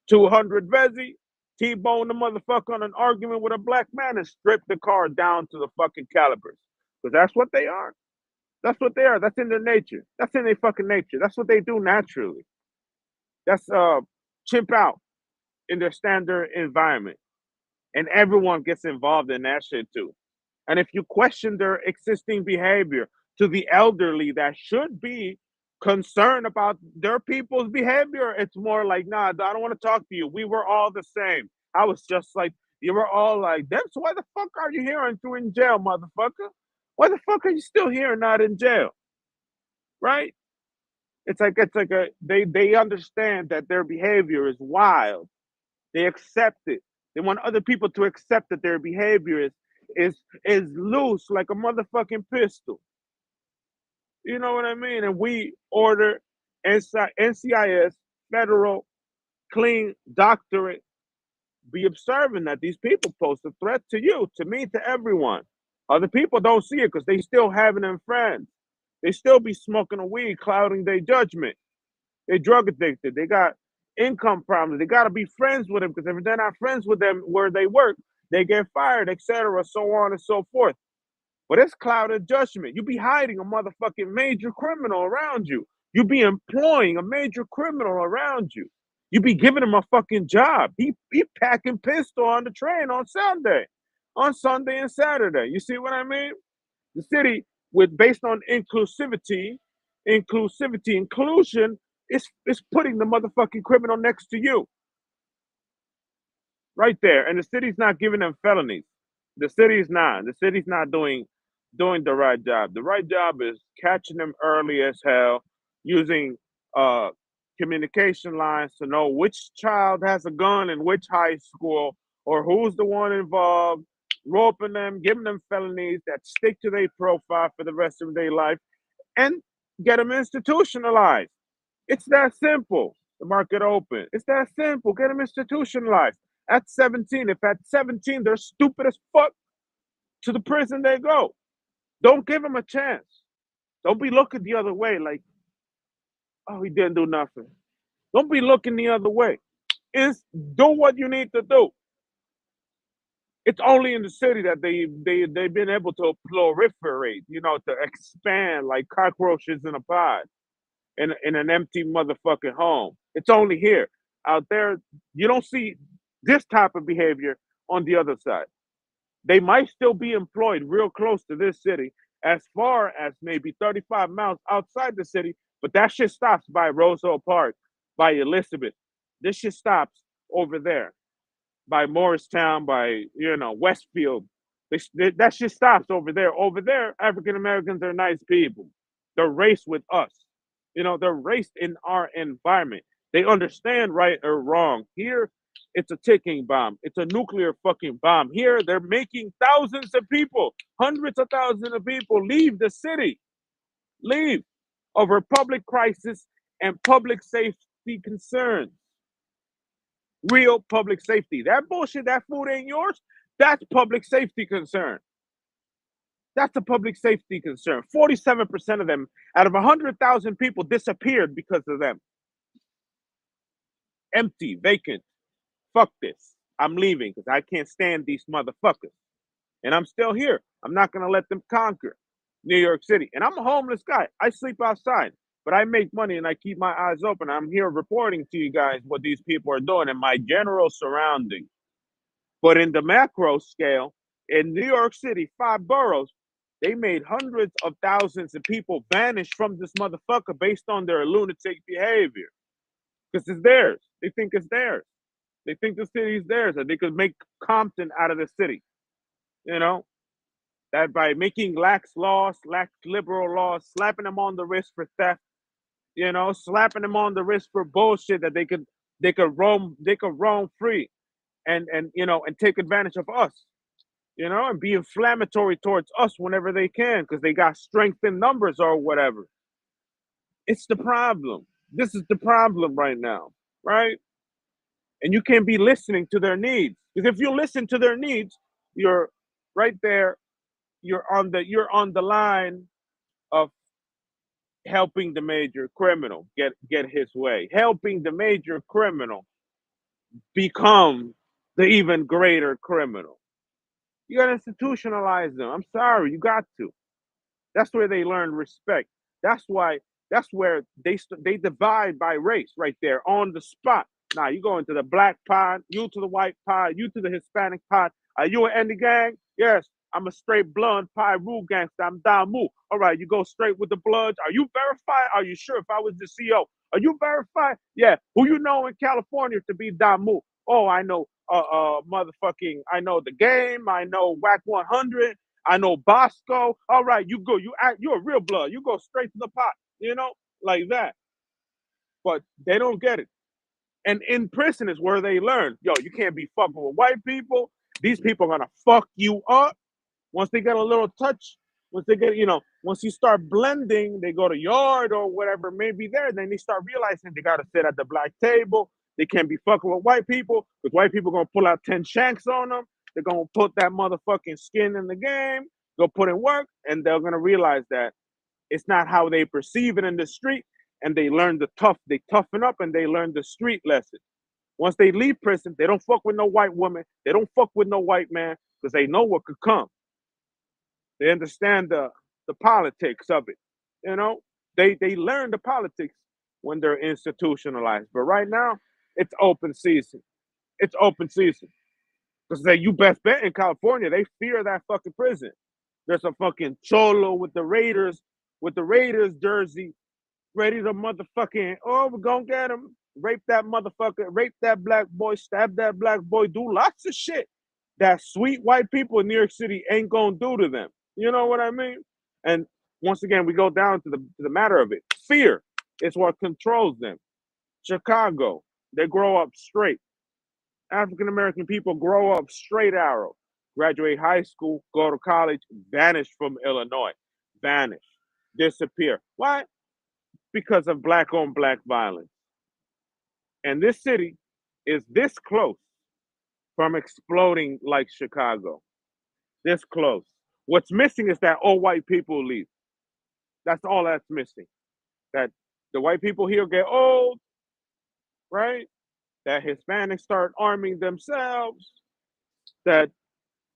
200 Vezi, T-bone the motherfucker on an argument with a black man and strip the car down to the fucking calibers. Because that's what they are. That's what they are. That's in their nature. That's in their fucking nature. That's what they do naturally. That's chimp out in their standard environment. And everyone gets involved in that shit too. And if you question their existing behavior to the elderly that should be concerned about their people's behavior, it's more like, nah, I don't want to talk to you. We were all the same. I was just like, you were all like them. So why the fuck are you here and you in jail, motherfucker? Why the fuck are you still here and not in jail? Right? It's like a they understand that their behavior is wild. They accept it. They want other people to accept that their behavior is loose like a motherfucking pistol. You know what I mean? And we order NCIS, federal, clean doctorate, be observing that these people pose a threat to you, to me, to everyone. Other people don't see it because they still having them friends. They still be smoking a weed, clouding their judgment. They drug addicted. They got income problems. They got to be friends with them because if they're not friends with them where they work, they get fired, etc., so on and so forth. But it's clouded judgment. You be hiding a motherfucking major criminal around you. You be employing a major criminal around you. You be giving him a fucking job. He packing pistol on the train on Sunday and Saturday. You see what I mean? The city with based on inclusion is putting the motherfucking criminal next to you, right there, and the city's not giving them felonies. The city's not. The city's not doing the right job. The right job is catching them early as hell, using uh communication lines to know which child has a gun in which high school or who's the one involved, roping them, giving them felonies that stick to their profile for the rest of their life, and get them institutionalized. It's that simple. The market open. It's that simple. Get them institutionalized. At 17, if at 17 they're stupid as fuck, to the prison they go. Don't give them a chance. Don't be looking the other way like, oh, he didn't do nothing. Don't be looking the other way. Is do what you need to do. It's only in the city that they've been able to proliferate, to expand like cockroaches in a pod in an empty motherfucking home. It's only here. Out there, you don't see this type of behavior on the other side. They might still be employed real close to this city, as far as maybe 35 miles outside the city, but that shit stops by Roseville Park, by Elizabeth. This shit stops over there, by Morristown, by Westfield. That shit stops over there. Over there, African Americans are nice people. They're race with us. They're raised in our environment. They understand right or wrong. Here, it's a ticking bomb. It's a nuclear fucking bomb. Here, they're making thousands of people, hundreds of thousands of people leave the city, leave over public crisis and public safety concerns. Real public safety. That bullshit, that food ain't yours. That's public safety concern. That's a public safety concern. 47% of them out of 100,000 people disappeared because of them. Empty, vacant. Fuck this. I'm leaving because I can't stand these motherfuckers. And I'm still here. I'm not going to let them conquer New York City. And I'm a homeless guy. I sleep outside, but I make money and I keep my eyes open. I'm here reporting to you guys what these people are doing in my general surroundings. But in the macro scale, in New York City, 5 boroughs, they made hundreds of thousands of people vanish from this motherfucker based on their lunatic behavior. Because it's theirs. They think it's theirs. They think the city is theirs, and they could make Compton out of the city. That by making lax laws, lax liberal laws, slapping them on the wrist for theft, slapping them on the wrist for bullshit that they could roam free and take advantage of us, and be inflammatory towards us whenever they can because they got strength in numbers or whatever. It's the problem. This is the problem right now, right? And you can't be listening to their needs because if you listen to their needs, you're right there. You're on the line of helping the major criminal get his way, helping the major criminal become the even greater criminal. You got to institutionalize them. I'm sorry, you got to. That's where they learn respect. That's where they divide by race right there on the spot. Now you go into the black pod, you to the white pod, you to the Hispanic pod. Are you an Andy gang? Yes, I'm a straight blood Pyru gangster. I'm Damu. All right, you go straight with the bloods. Are you verified? Are you sure if I was the CEO? Are you verified? Yeah. Who you know in California to be Damu? Oh, I know motherfucking, I know the game. I know WAC 100. I know Bosco. All right, you go. You're a real blood. You go straight to the pot, like that. But they don't get it. And in prison is where they learn. Yo, you can't be fucking with white people. These people are gonna fuck you up. Once they get a little touch, once they get, once you start blending, they go to yard or whatever may be there, then they start realizing they gotta sit at the black table. They can't be fucking with white people because white people gonna pull out 10 shanks on them. They're gonna put that motherfucking skin in the game, go put in work, and they're gonna realize that it's not how they perceive it in the street, and they toughen up and they learn the street lesson. Once they leave prison, they don't fuck with no white woman, they don't fuck with no white man, because they know what could come. They understand the politics of it. They learn the politics when they're institutionalized. But right now, it's open season. It's open season. Because you best bet in California, they fear that fucking prison. There's a fucking cholo with the Raiders jersey, ready to motherfucking, oh, we're gonna get him. Rape that motherfucker, rape that black boy, stab that black boy, do lots of shit that sweet white people in New York City ain't gonna do to them. You know what I mean? And once again, we go down to the matter of it. Fear is what controls them. Chicago, they grow up straight. African American people grow up straight arrow, graduate high school, go to college, vanish from Illinois, vanish, disappear. Why? Because of black on black violence. And this city is this close from exploding like Chicago. This close. What's missing is that all white people leave. That's all that's missing. That the white people here get old, right? That Hispanics start arming themselves, that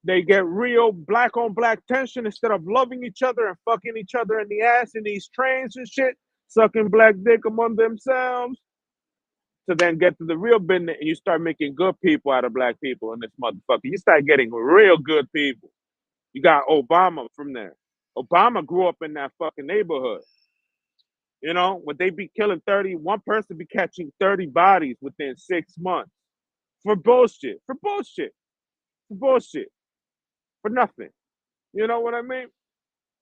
they get real black on black tension instead of loving each other and fucking each other in the ass in these trains and shit, sucking black dick among themselves, to then get to the real business and you start making good people out of black people in this motherfucker. You start getting real good people. You got Obama from there. Obama grew up in that fucking neighborhood. When they be killing 30, one person be catching 30 bodies within 6 months. For bullshit. For bullshit. For bullshit. For nothing. You know what I mean?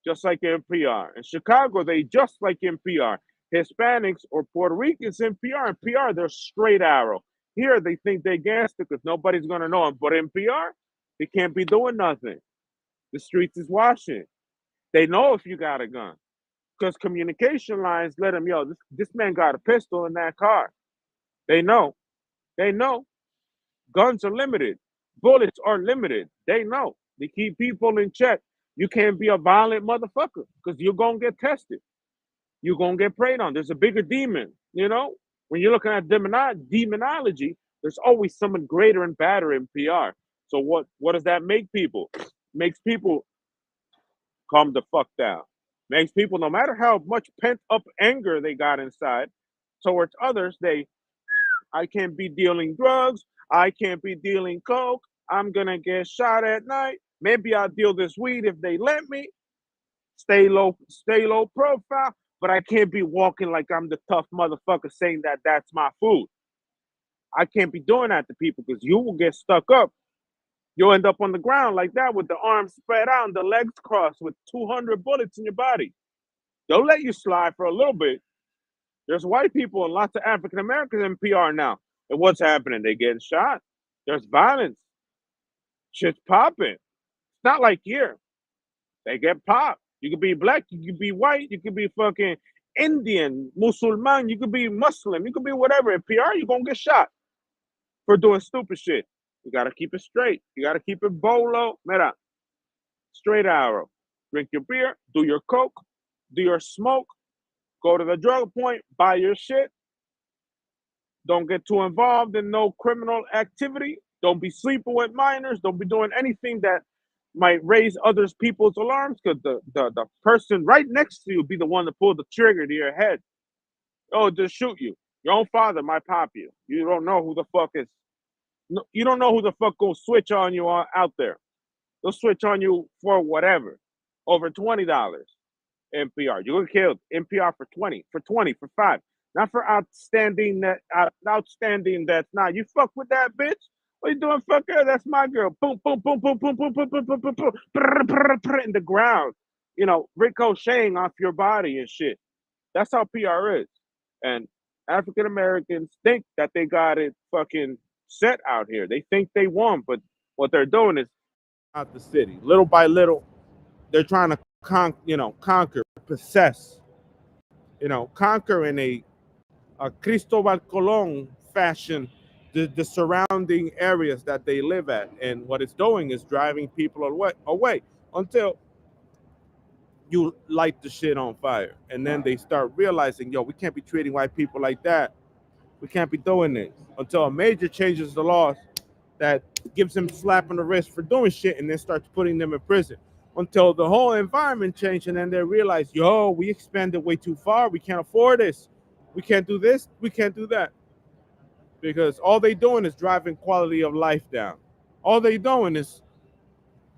Just like NPR. In Chicago, they just like NPR. Hispanics or Puerto Ricans in PR. In PR, they're straight arrow. Here, they think they're gangster because nobody's going to know them. But in PR, they can't be doing nothing. The streets is watching. They know if you got a gun because communication lines let them, yo, this man got a pistol in that car. They know. They know. Guns are limited. Bullets are limited. They know. They keep people in check. You can't be a violent motherfucker because you're going to get tested. You're going to get preyed on. There's a bigger demon, you know? When you're looking at demonology, there's always someone greater and badder in PR. So what does that make people? Makes people calm the fuck down. Makes people, no matter how much pent up anger they got inside towards others, I can't be dealing drugs. I can't be dealing coke. I'm gonna get shot at night. Maybe I'll deal this weed if they let me. Stay low profile. But I can't be walking like I'm the tough motherfucker saying that that's my food. I can't be doing that to people because you will get stuck up. You'll end up on the ground like that with the arms spread out and the legs crossed with 200 bullets in your body. They'll let you slide for a little bit. There's white people and lots of African Americans in PR now. And what's happening? They getting shot. There's violence. Shit's popping. It's not like here. They get popped. You could be black, you could be white, you could be fucking Indian, Muslim, you could be Muslim, you could be whatever. In PR, you're gonna get shot for doing stupid shit. You gotta keep it straight. You gotta keep it bolo. Mira, straight arrow. Drink your beer, do your coke, do your smoke, go to the drug point, buy your shit. Don't get too involved in no criminal activity. Don't be sleeping with minors. Don't be doing anything that might raise others people's alarms because the person right next to you be the one to pull the trigger to your head. Oh, just shoot you. Your own father might pop you. You don't know who the fuck is. You don't know who the fuck will switch on you out there. They'll switch on you for whatever. Over $20 NPR. You get killed. NPR for 20, for 20, for 5. Not for outstanding that's not. You fuck with that bitch? What you doing, fucker? That's my girl. Boom, boom, boom, boom, boom, boom, boom, boom, boom, boom, boom, in the ground. You know, ricocheting off your body and shit. That's how PR is. And African Americans think that they got it fucking set out here. They think they won, but what they're doing is out the city. Little by little, they're trying to conquer, possess, conquer in a Cristobal Colon fashion the surrounding areas that they live at. And what it's doing is driving people away until you light the shit on fire. And then they start realizing, yo, we can't be treating white people like that. We can't be doing this until a major changes the laws that gives them a slap on the wrist for doing shit and then starts putting them in prison until the whole environment changes. And then they realize, yo, we expanded way too far. We can't afford this. We can't do this. We can't do that. Because all they doing is driving quality of life down. All they doing is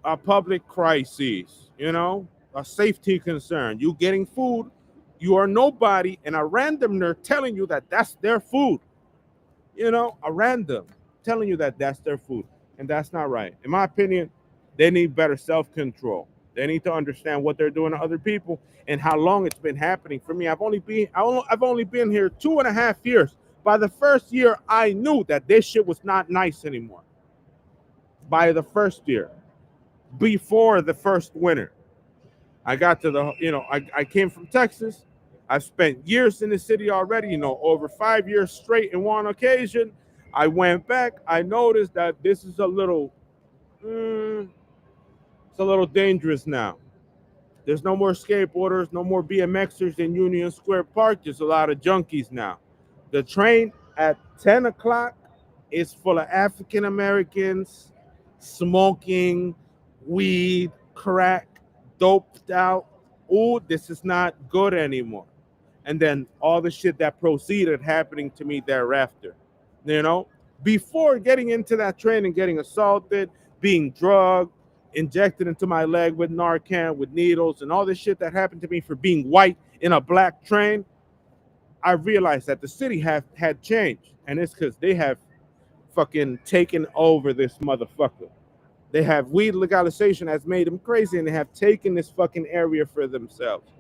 a public crisis, a safety concern. You getting food, you are nobody, and a randomer telling you that that's their food. A random telling you that that's their food, and that's not right. In my opinion, they need better self-control. They need to understand what they're doing to other people and how long it's been happening. For me, I've only been here 2.5 years. By the first year, I knew that this shit was not nice anymore. By the first year, before the first winter, I got to I came from Texas. I've spent years in the city already, over 5 years straight in one occasion. I went back. I noticed that this is a little dangerous now. There's no more skateboarders, no more BMXers in Union Square Park. There's a lot of junkies now. The train at 10 o'clock is full of African Americans smoking weed, crack, doped out. Oh, this is not good anymore. And then all the shit that proceeded happening to me thereafter. Before getting into that train and getting assaulted, being drugged, injected into my leg with Narcan, with needles, and all this shit that happened to me for being white in a black train, I realized that the city had changed. And it's because they have fucking taken over this motherfucker. They have weed legalization has made them crazy, and they have taken this fucking area for themselves.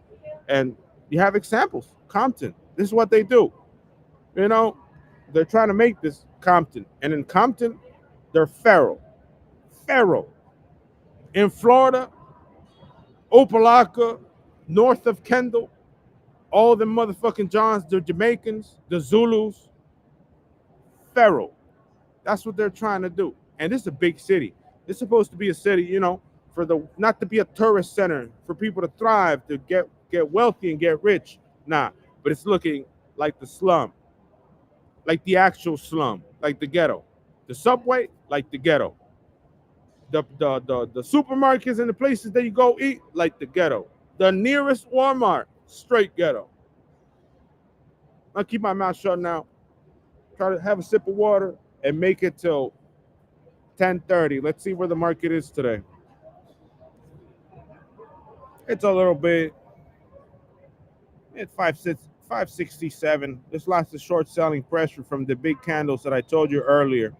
And you have examples. Compton. This is what they do. You know, they're trying to make this Compton. And in Compton, they're feral. Feral. In Florida, Opelika, north of Kendall, all the motherfucking Johns, the Jamaicans, the Zulus, feral. That's what they're trying to do. And this is a big city. It's supposed to be a city, for the not to be a tourist center for people to thrive, to get wealthy and get rich. Nah, but it's looking like the slum, like the actual slum, like the ghetto. The subway, like the ghetto. The supermarkets and the places that you go eat, like the ghetto. The nearest Walmart, straight ghetto. I'll keep my mouth shut now. Try to have a sip of water and make it till 10:30. Let's see where the market is today. It's a little bit. It's 567. There's lots of short selling pressure from the big candles that I told you earlier.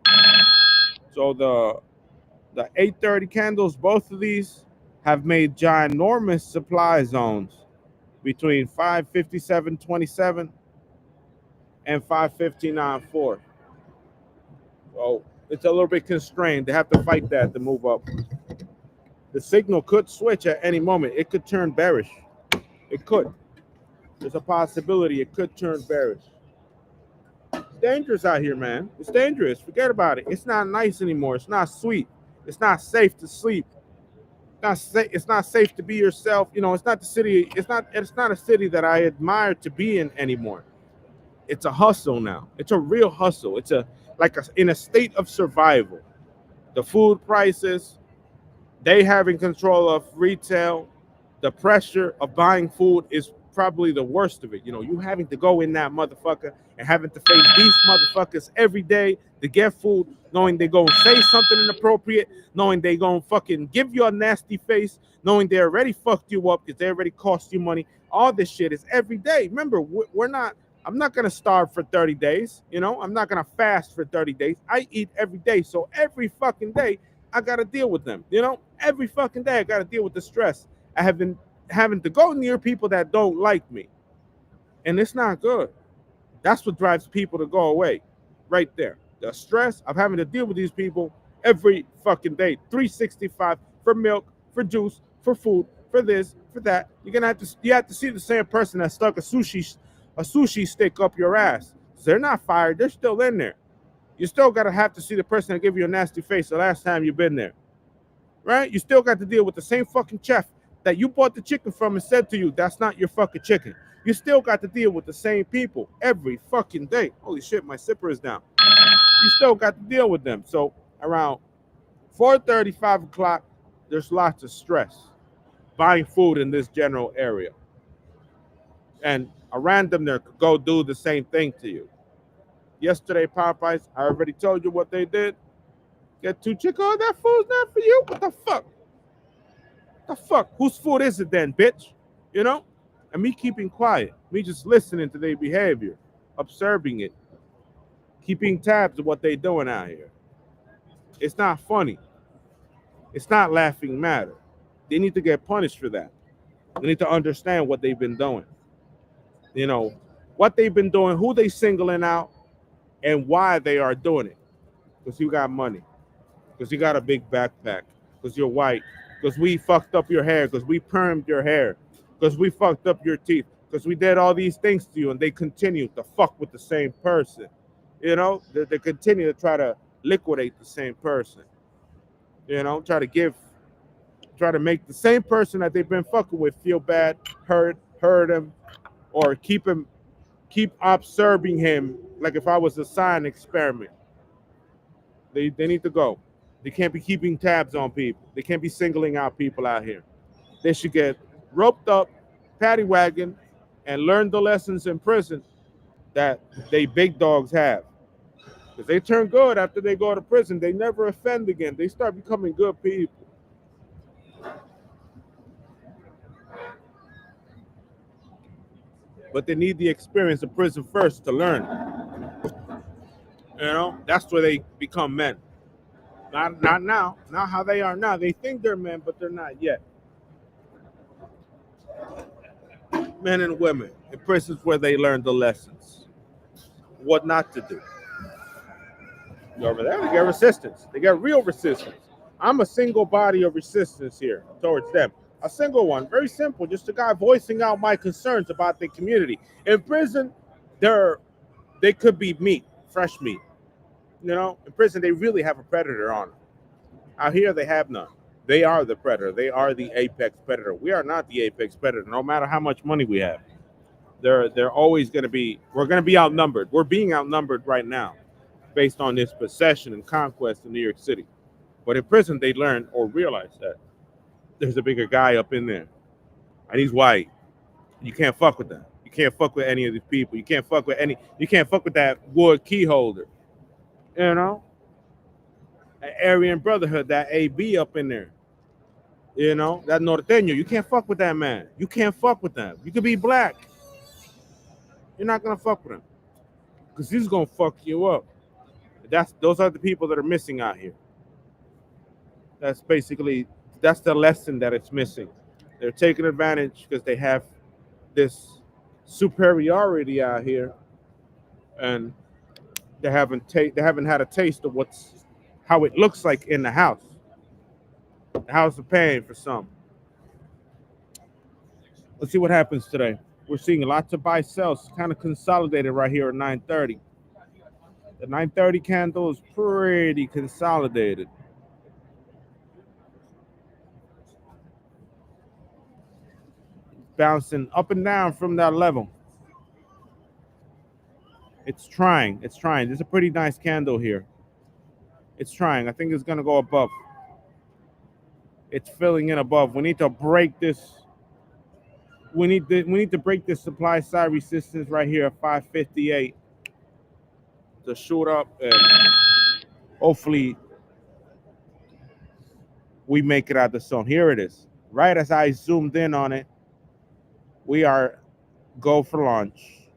So the 830 candles, both of these have made ginormous supply zones between 557.27 and 559.4. So it's a little bit constrained. They have to fight that to move up. The signal could switch at any moment. It could turn bearish. It could. There's a possibility it could turn bearish. It's dangerous out here, man. It's dangerous. Forget about it. It's not nice anymore. It's not sweet. It's not safe to sleep. It's not safe to be yourself. It's not the city. It's not a city that I admire to be in anymore. It's a hustle now. It's a real hustle. It's in a state of survival. The food prices, they having control of retail, the pressure of buying food is probably the worst of it. You having to go in that motherfucker and having to face these motherfuckers every day to get food, knowing they gonna say something inappropriate, knowing they gonna fucking give you a nasty face, knowing they already fucked you up because they already cost you money. All this shit is every day. Remember, I'm not gonna starve for 30 days. I'm not gonna fast for 30 days. I eat every day. So every fucking day I gotta deal with them. Every fucking day I gotta deal with the stress. I have been having to go near people that don't like me. And it's not good. That's what drives people to go away. Right there. The stress of having to deal with these people every fucking day. 365 for milk, for juice, for food, for this, for that. You have to see the same person that stuck a sushi stick up your ass. So they're not fired, they're still in there. You still gotta have to see the person that gave you a nasty face the last time you've been there. Right? You still got to deal with the same fucking chef that you bought the chicken from and said to you, that's not your fucking chicken. You still got to deal with the same people every fucking day. Holy shit, my zipper is down. You still got to deal with them. So around 4:30, 5 o'clock, there's lots of stress buying food in this general area. And a random there could go do the same thing to you. Yesterday, Popeyes, I already told you what they did. Get 2 chicken. Oh, that food's not for you. What the fuck? The fuck? Whose food is it then, bitch? And me keeping quiet, me just listening to their behavior, observing it, keeping tabs of what they doing out here. It's not funny. It's not laughing matter. They need to get punished for that. They need to understand what they've been doing. What they've been doing, who they singling out, and why they are doing it. Because you got money. Because you got a big backpack. Because you're white. Because we fucked up your hair. Because we permed your hair. Because we fucked up your teeth. Because we did all these things to you, and they continue to fuck with the same person. They continue to try to liquidate the same person. Try to make the same person that they've been fucking with feel bad, hurt him, or keep observing him like if I was a science experiment. They need to go. They can't be keeping tabs on people. They can't be singling out people out here. They should get roped up, paddy wagon, and learn the lessons in prison that they big dogs have. Because they turn good after they go to prison. They never offend again. They start becoming good people. But they need the experience of prison first to learn. That's where they become men. Not now. Not how they are now. They think they're men, but they're not yet. men and women in prisons where they learn the lessons, what not to do. Over there, they get resistance. They get real resistance. I'm a single body of resistance here towards them. A single one, very simple, just a guy voicing out my concerns about the community. In prison, they're they could be meat, fresh meat. You know, in prison they really have a predator on them. Out here they have none. They are the predator. They are the apex predator. We are not the apex predator, no matter how much money we have. They're always going to be. We're going to be outnumbered. We're being outnumbered right now, based on this possession and conquest in New York City. But in prison, they learn or realize that there's a bigger guy up in there, and he's white. You can't fuck with that. You can't fuck with any of these people. You can't fuck with any. You can't fuck with that wood key holder. You know, that Aryan Brotherhood, that AB up in there. You know, that Norteño. You can't fuck with that man. You can't fuck with that. You could be black. You're not gonna fuck with him because he's gonna fuck you up. Those are the people that are missing out here. That's basically that's the lesson that it's missing. They're taking advantage because they have this superiority out here, and they haven't had a taste of what's how it looks like in the house. The house of pain for some. Let's see what happens today. We're seeing lots of buy sells kind of consolidated right here at 9:30. The 9:30 candle is pretty consolidated. Bouncing up and down from that level. It's trying. It's trying. There's a pretty nice candle here. It's trying. I think it's going to go above. It's filling in above. We need to break this. We need to break this supply side resistance right here at 558 to shoot up, and hopefully we make it out the zone. Here it is. Right as I zoomed in on it, we are go for launch.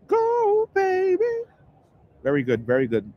Go, baby. Very good. Very good.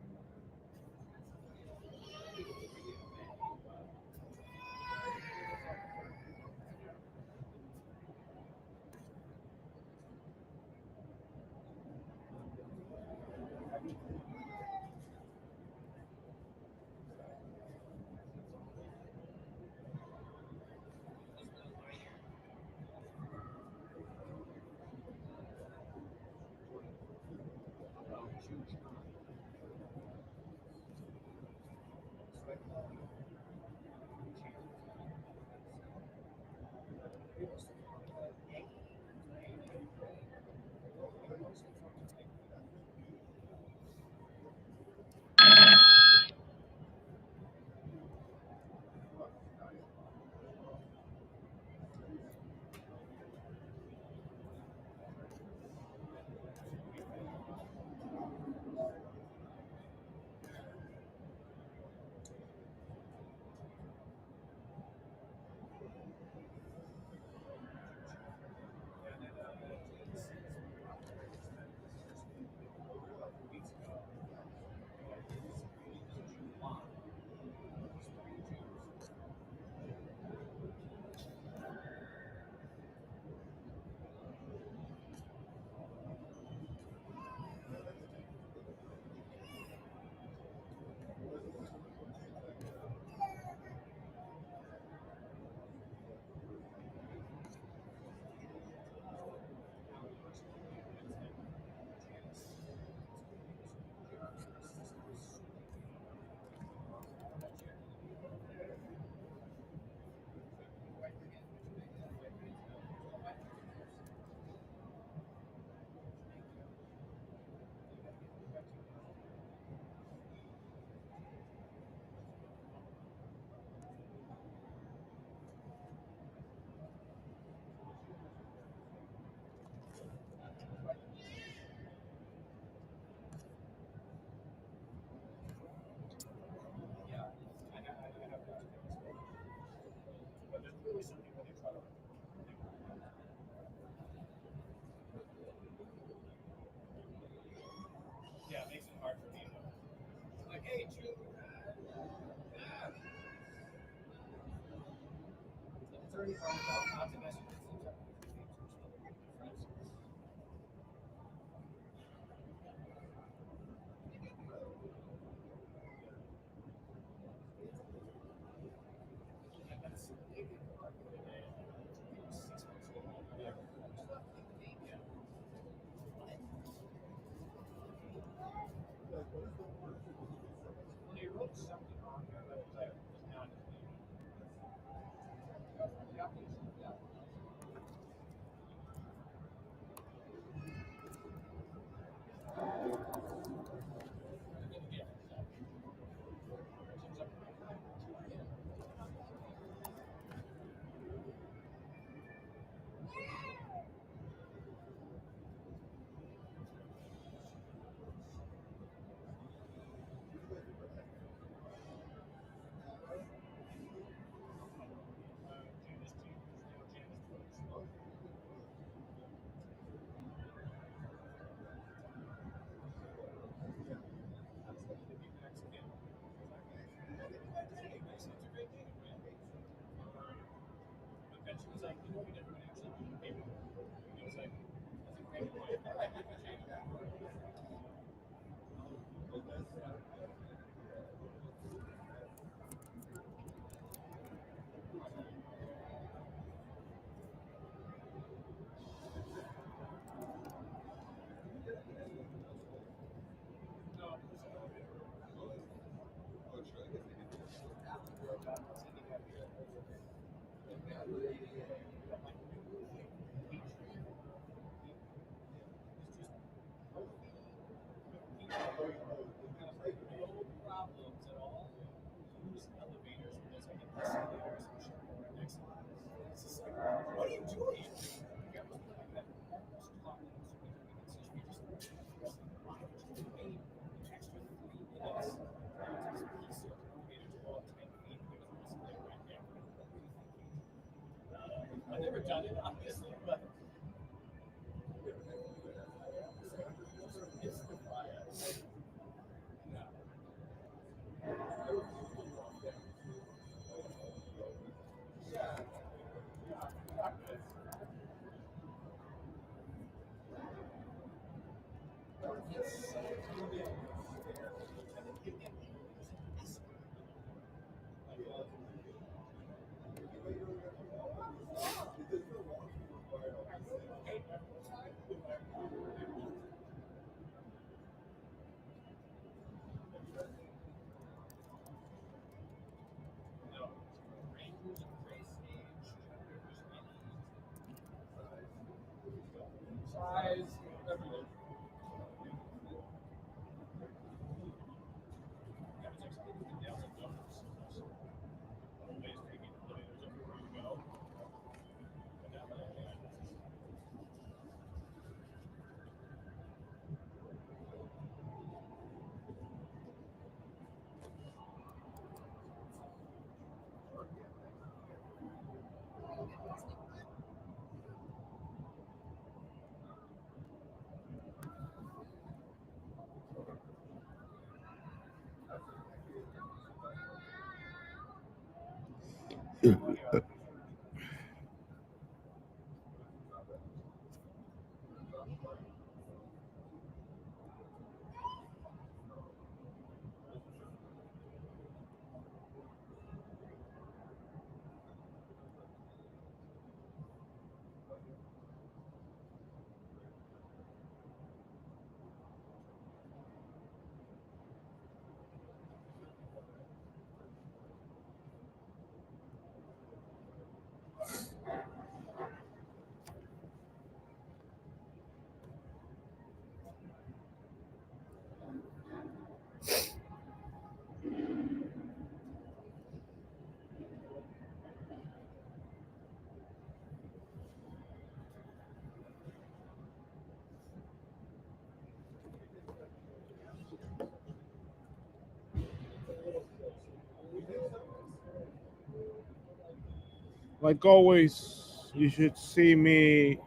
Like always, you should see me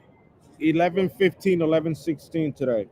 11:15, 11:16 today.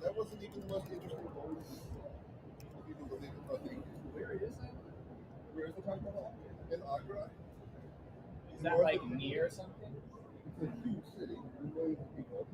That wasn't even the most interesting bowl. People believe it, nothing. Where is it? Where is the Taj Mahal? In Agra? Is that like near something? It's a huge city. Millions of people.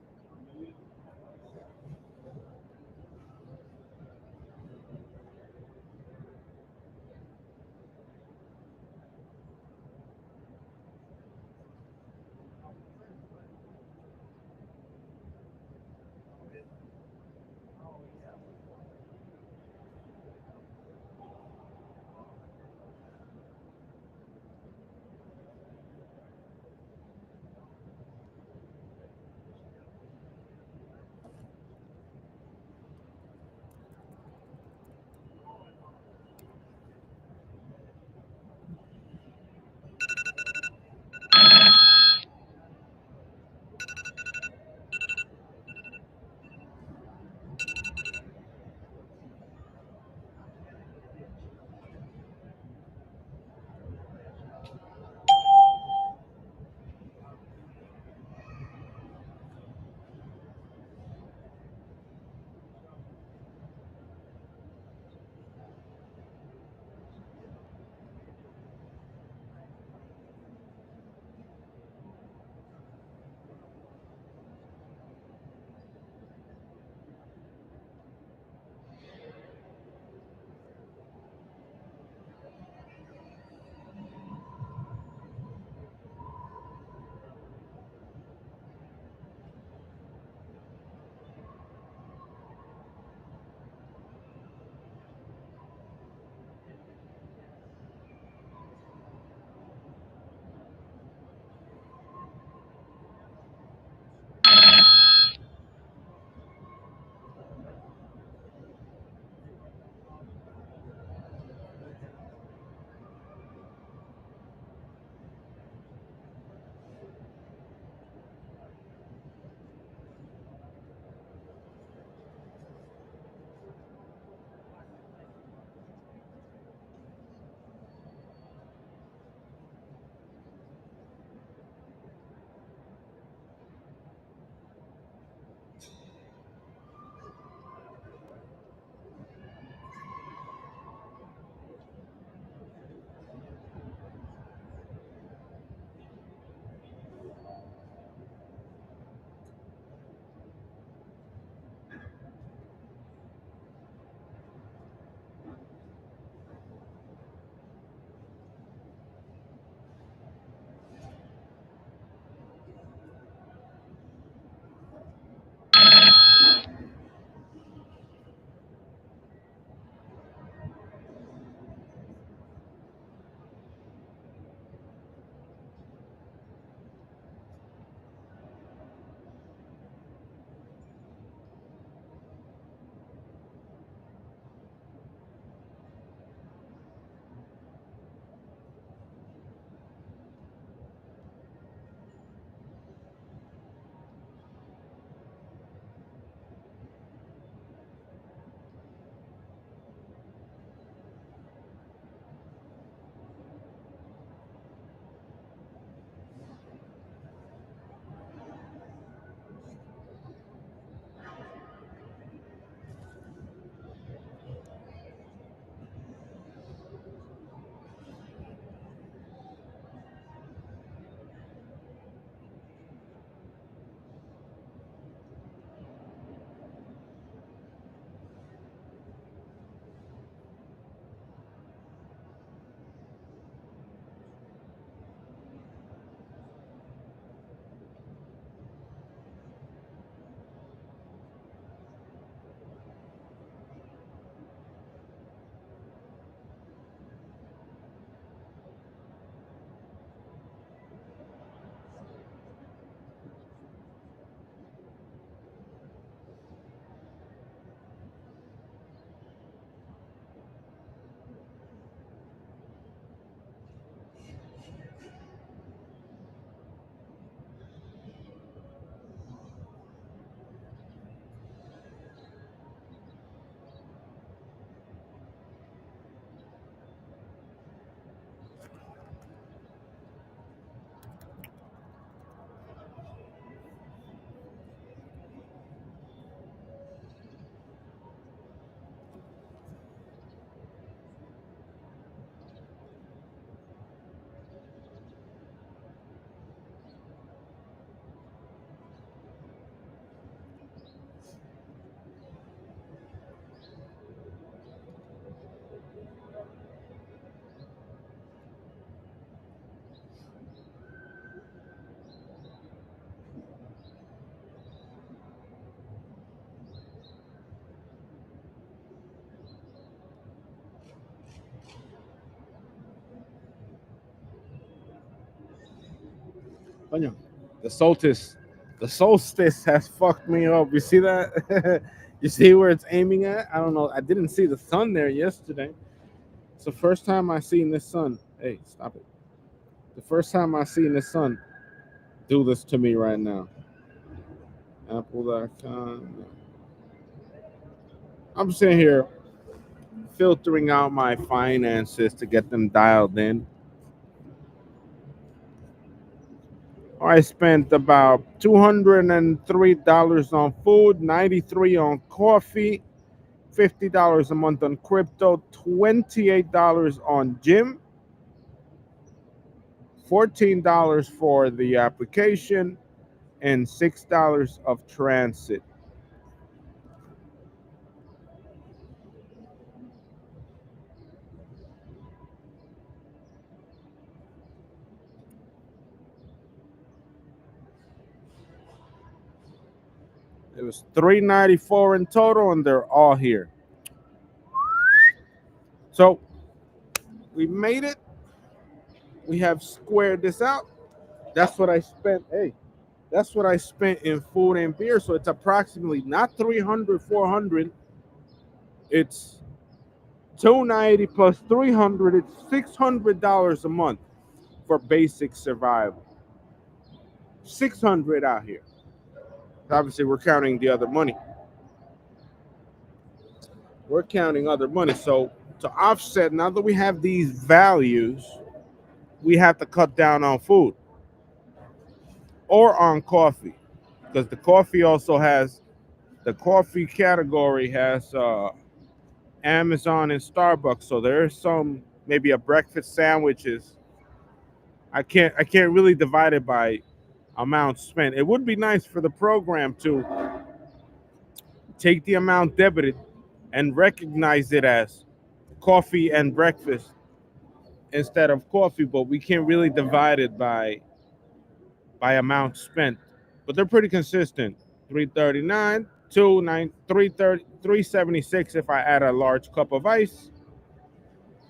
Coño, the solstice has fucked me up. You see that? You see where it's aiming at? I don't know. I didn't see the sun there yesterday. It's the first time I seen the sun. Hey, stop it. The first time I seen the sun do this to me right now. Apple.com. I'm sitting here filtering out my finances to get them dialed in. I spent about $203 on food, 93 on coffee, $50 a month on crypto, $28 on gym, $14 for the application, and $6 of transit. It was $394 in total, and they're all here. So we made it. We have squared this out. That's what I spent. Hey, that's what I spent in food and beer. So it's approximately not 300, 400. It's 290 plus 300. It's $600 a month for basic survival. 600 out here. Obviously, we're counting the other money. We're counting other money. So to offset, now that we have these values, we have to cut down on food or on coffee, because the coffee category has Amazon and Starbucks. So there's some, maybe a breakfast sandwiches. I can't really divide it by amount spent. It would be nice for the program to take the amount debited and recognize it as coffee and breakfast instead of coffee, but we can't really divide it by amount spent. But they're pretty consistent. 339, 29, 330, 376 if I add a large cup of ice,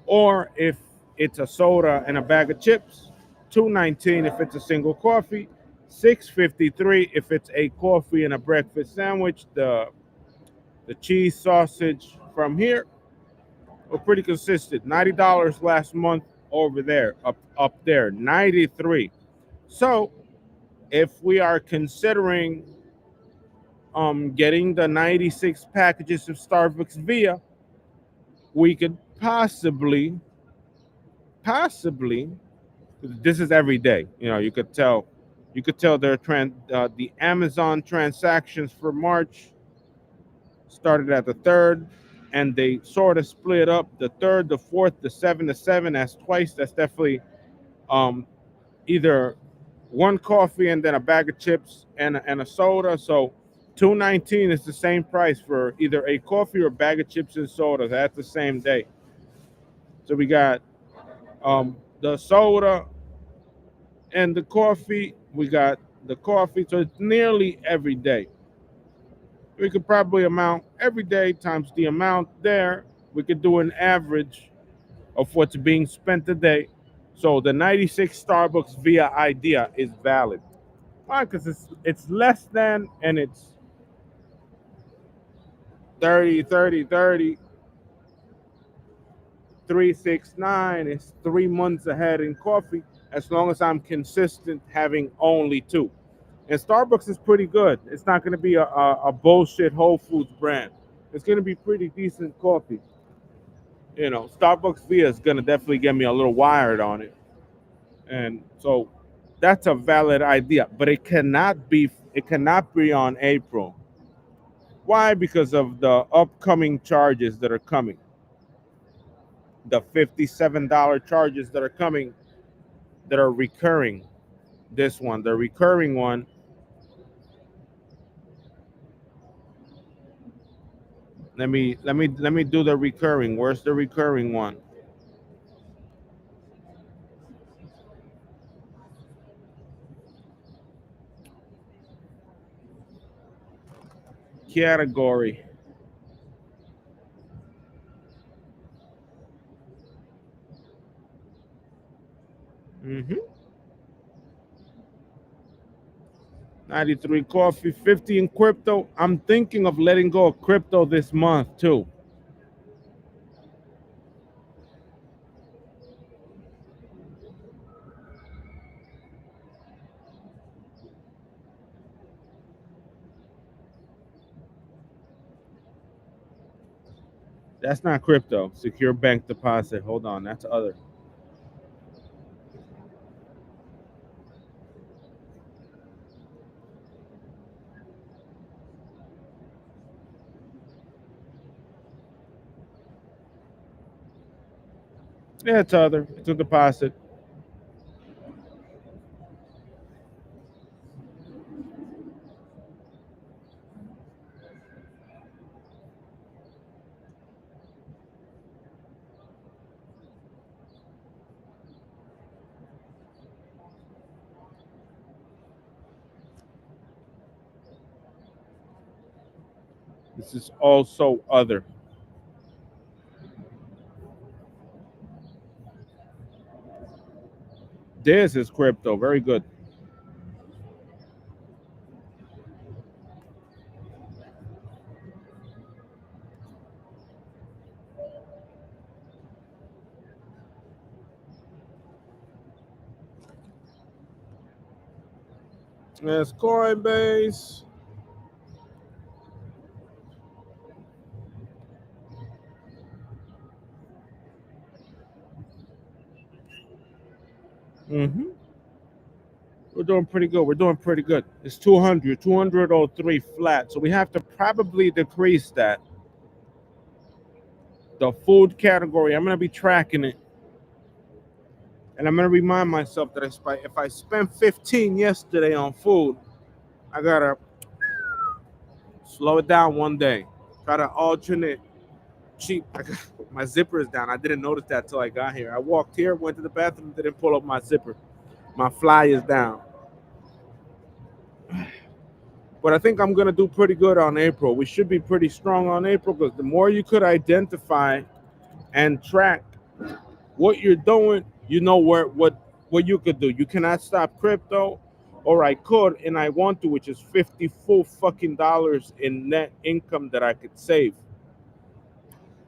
or if it's a soda and a bag of chips, 219 if it's a single coffee, 653 if it's a coffee and a breakfast sandwich. The cheese sausage from here were pretty consistent. $90 last month over there, up there, 93. So if we are considering getting the 96 packages of Starbucks via, we could possibly, this is every day. You could tell the Amazon transactions for March started at the third, and they sort of split up the third, the fourth, the seven, the seven as twice. That's definitely um, either one coffee and then a bag of chips and a soda. So 219 is the same price for either a coffee or a bag of chips and soda. That's the same day. So we got the soda and the coffee. We got the coffee. So it's nearly every day. We could probably amount every day times the amount there. We could do an average of what's being spent a day. So the 96 Starbucks via idea is valid. Why? Because it's less than, and it's 30, 30, 30, 369. It's 3 months ahead in coffee, as long as I'm consistent having only two. And Starbucks is pretty good. It's not going to be a bullshit Whole Foods brand. It's going to be pretty decent coffee. Starbucks Via is going to definitely get me a little wired on it. And so that's a valid idea, but it cannot be on April. Why? Because of the upcoming charges that are coming. The $57 charges that are coming, that are recurring. This one, the recurring one. Let me do the recurring. Where's the recurring one? Category. hmm 93 coffee, 50 in crypto. I'm thinking of letting go of crypto this month too. That's not crypto. Secure bank deposit. Hold on, that's other. Yeah, it's other. It's a deposit. This is also other. This is crypto. Very good. That's Coinbase. Mm-hmm. We're doing pretty good. We're doing pretty good. It's 200, 203 flat. So we have to probably decrease that. The food category, I'm going to be tracking it. And I'm going to remind myself that if I spent 15 yesterday on food, I got to slow it down one day. Try to alternate cheap. My zipper is down. I didn't notice that till I got here. I walked here, went to the bathroom, didn't pull up my zipper. My fly is down. But I think I'm going to do pretty good on April. We should be pretty strong on April because the more you could identify and track what you're doing, you know what you could do. You cannot stop crypto, or I could and I want to, which is 50 full fucking dollars in net income that I could save.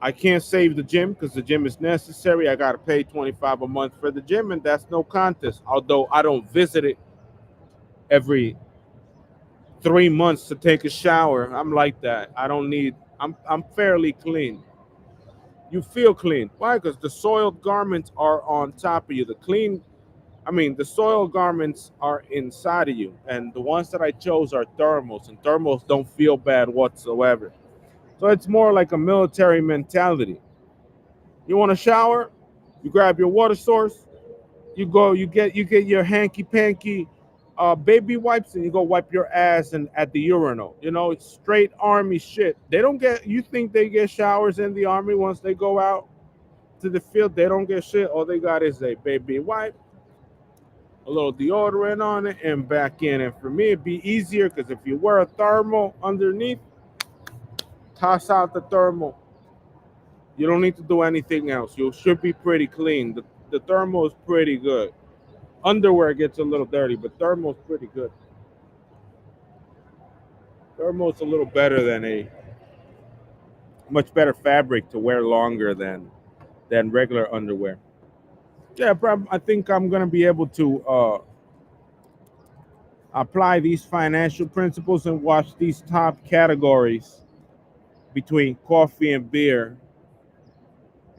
I can't save the gym because the gym is necessary. I gotta pay 25 a month for the gym, and that's no contest. Although I don't visit it every 3 months to take a shower. I'm like that. I don't need. I'm fairly clean. You feel clean. Why? Because the soiled garments are on top of you. The soiled garments are inside of you, and the ones that I chose are thermals, and thermals don't feel bad whatsoever. So it's more like a military mentality. You want to shower? You grab your water source. You go. You get your hanky panky baby wipes, and you go wipe your ass and at the urinal. It's straight army shit. They don't get. You think they get showers in the army once they go out to the field? They don't get shit. All they got is a baby wipe, a little deodorant on it, and back in. And for me, it'd be easier because if you wear a thermal underneath, toss out the thermal. You don't need to do anything else. You should be pretty clean. The thermal is pretty good. Underwear gets a little dirty, but thermal is pretty good. Thermal is a little better than a much better fabric to wear longer than regular underwear. Yeah, I think I'm gonna be able to apply these financial principles and watch these top categories between coffee and beer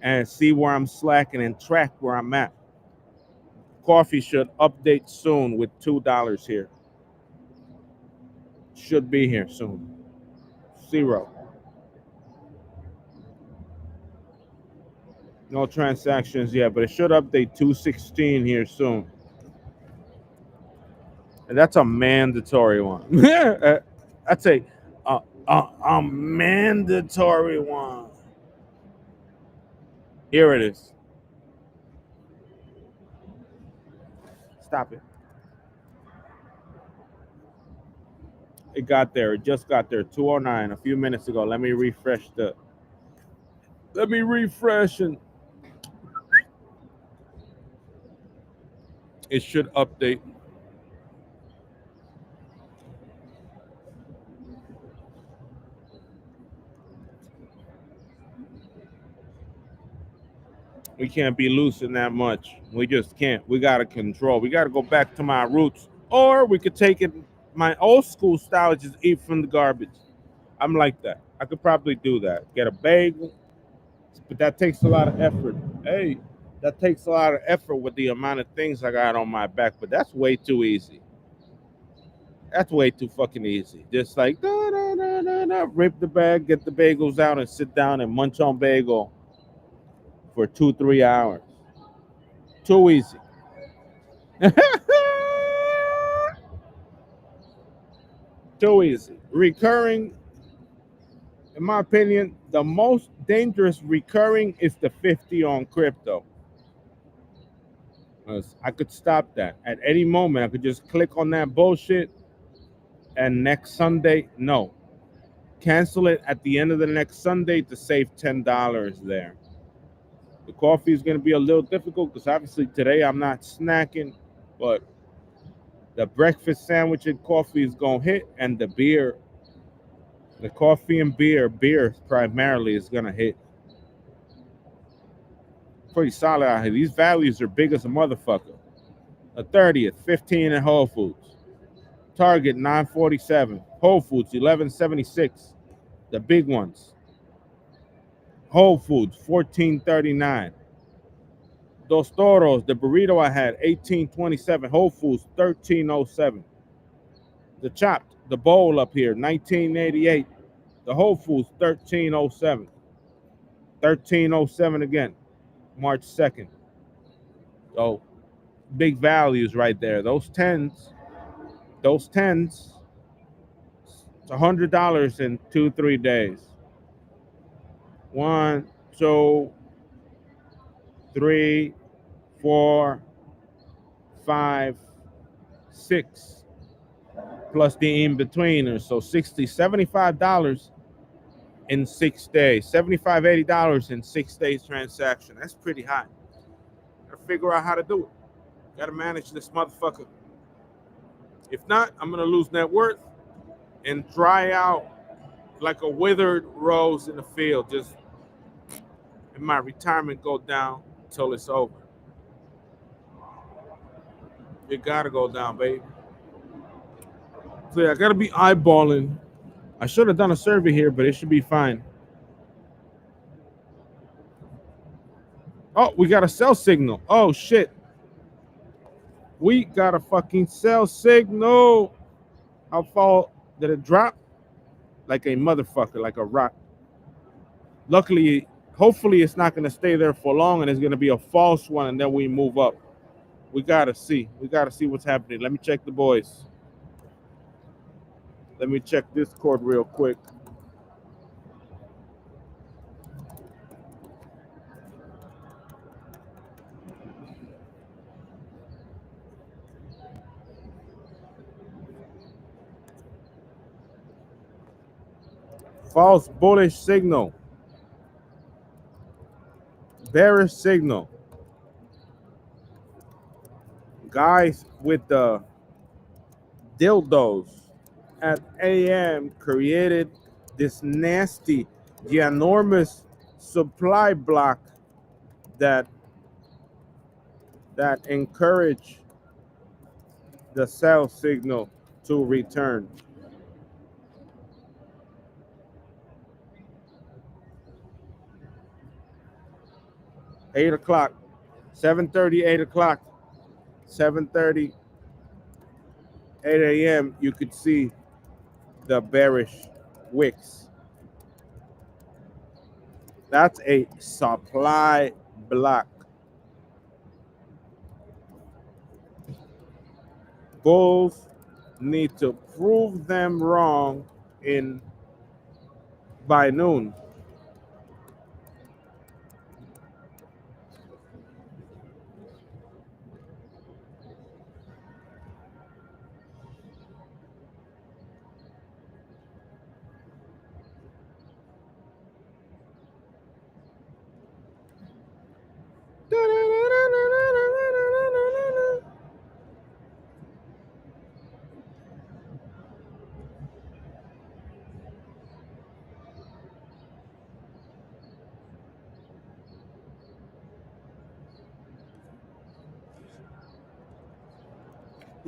and see where I'm slacking and track where I'm at. Coffee should update soon with $2 here. Should be here soon. Zero. No transactions yet, but it should update 216 here soon. And that's a mandatory one. I'd say a mandatory one. Here it is. Stop it. It got there. It just got there. 209 a few minutes ago. Let me refresh and it should update. We can't be losing that much. We just can't. We gotta control. We gotta go back to my roots, or we could take it my old school style, just eat from the garbage. I'm like that. I could probably do that. Get a bagel, but that takes a lot of effort. Hey, that takes a lot of effort with the amount of things I got on my back. But that's way too easy. That's way too fucking easy. Just like da, da, da, da, da, rip the bag, get the bagels out, and sit down and munch on bagel for 2 3 hours. Too easy. Too easy. Recurring, in my opinion, the most dangerous recurring is the 50 on crypto. 'Cause I could stop that at any moment. I could just click on that bullshit, and next Sunday, no. Cancel it at the end of the next Sunday to save $10 there. The coffee is going to be a little difficult because obviously today I'm not snacking, but the breakfast sandwich and coffee is going to hit, and the beer, the coffee and beer primarily is going to hit. Pretty solid out here. These values are big as a motherfucker. The 30th, 15 at Whole Foods. Target 947. Whole Foods 1176. The big ones. Whole Foods 1439. Dos Toros, the burrito I had 1827. Whole Foods 1307. The chopped, the bowl up here 1988. The Whole Foods 1307. 1307 again. March 2nd. So big values right there. Those tens, it's $100 in 2 3 days. 1, 2, 3, 4, 5, 6, plus the in-betweeners. So $60, $75 in 6 days. $75, $80 in 6 days transaction. That's pretty high. Gotta figure out how to do it. Gotta manage this motherfucker. If not, I'm gonna lose net worth and dry out like a withered rose in the field. Just in my retirement go down until it's over. It gotta go down, baby. So yeah, I gotta be eyeballing. I should have done a survey here, but it should be fine. Oh, we got a sell signal. Oh shit. We got a fucking sell signal. How far did it drop? Like a motherfucker, like a rock. Luckily, hopefully it's not gonna stay there for long and it's gonna be a false one and then we move up. We gotta see. We gotta see what's happening. Let me check the boys. Let me check Discord real quick. False bullish signal. Bearish signal. Guys with the dildos at AM created this nasty, ginormous supply block that encourage the sell signal to return. Eight o'clock, 7:30, 8 o'clock, 7:30, 8 a.m. You could see the bearish wicks. That's a supply block. Bulls need to prove them wrong by noon.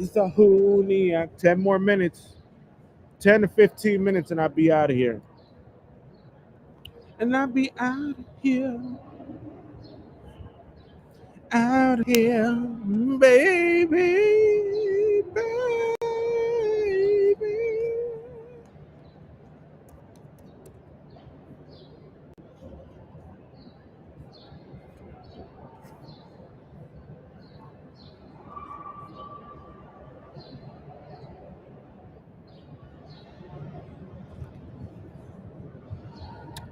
Zahuniac. 10 more minutes. 10 to 15 minutes and I'll be out of here. And I'll be out of here. Out of here, baby, baby.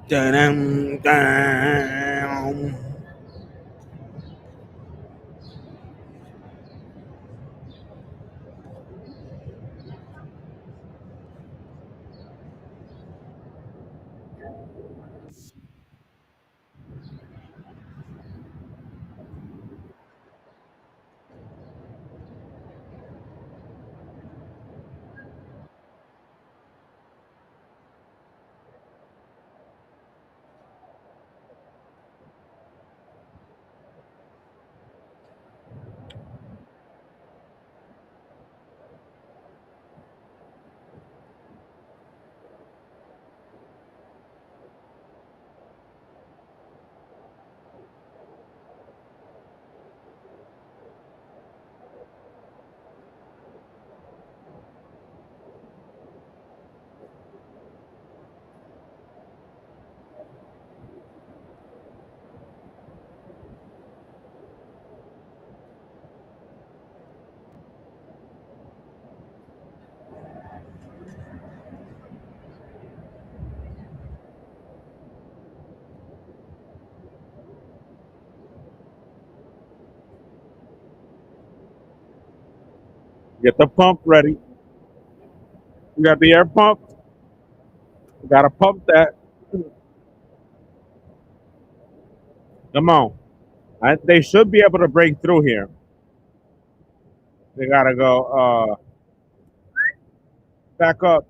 Dun, dun. Get the pump ready. You got the air pump. You gotta pump that. Come on. They should be able to break through here. They gotta go back up.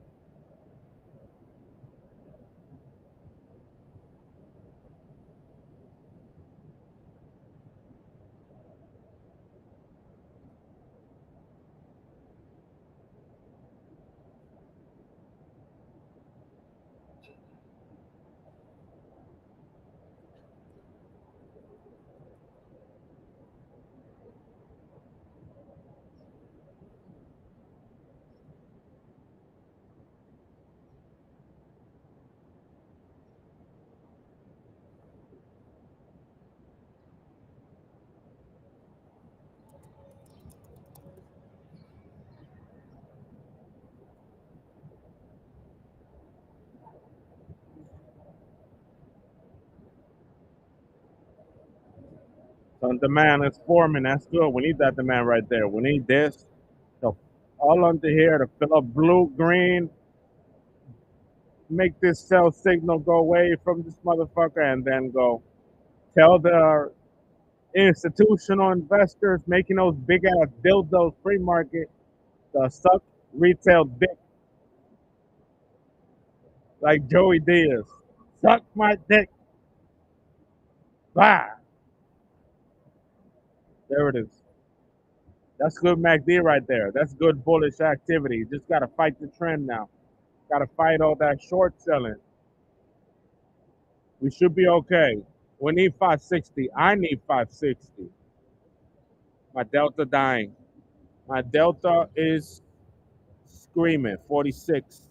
So demand is forming. That's good. We need that demand right there. We need this. So all under here to fill up blue, green, make this sell signal go away from this motherfucker and then go tell the institutional investors making those big ass dildos free market to suck retail dick like Joey Diaz. Suck my dick. Bye. There it is. That's good MACD right there. That's good bullish activity. Just gotta fight the trend now. Gotta fight all that short selling. We should be okay. We need 560. I need 560. My delta dying. My delta is screaming. 46.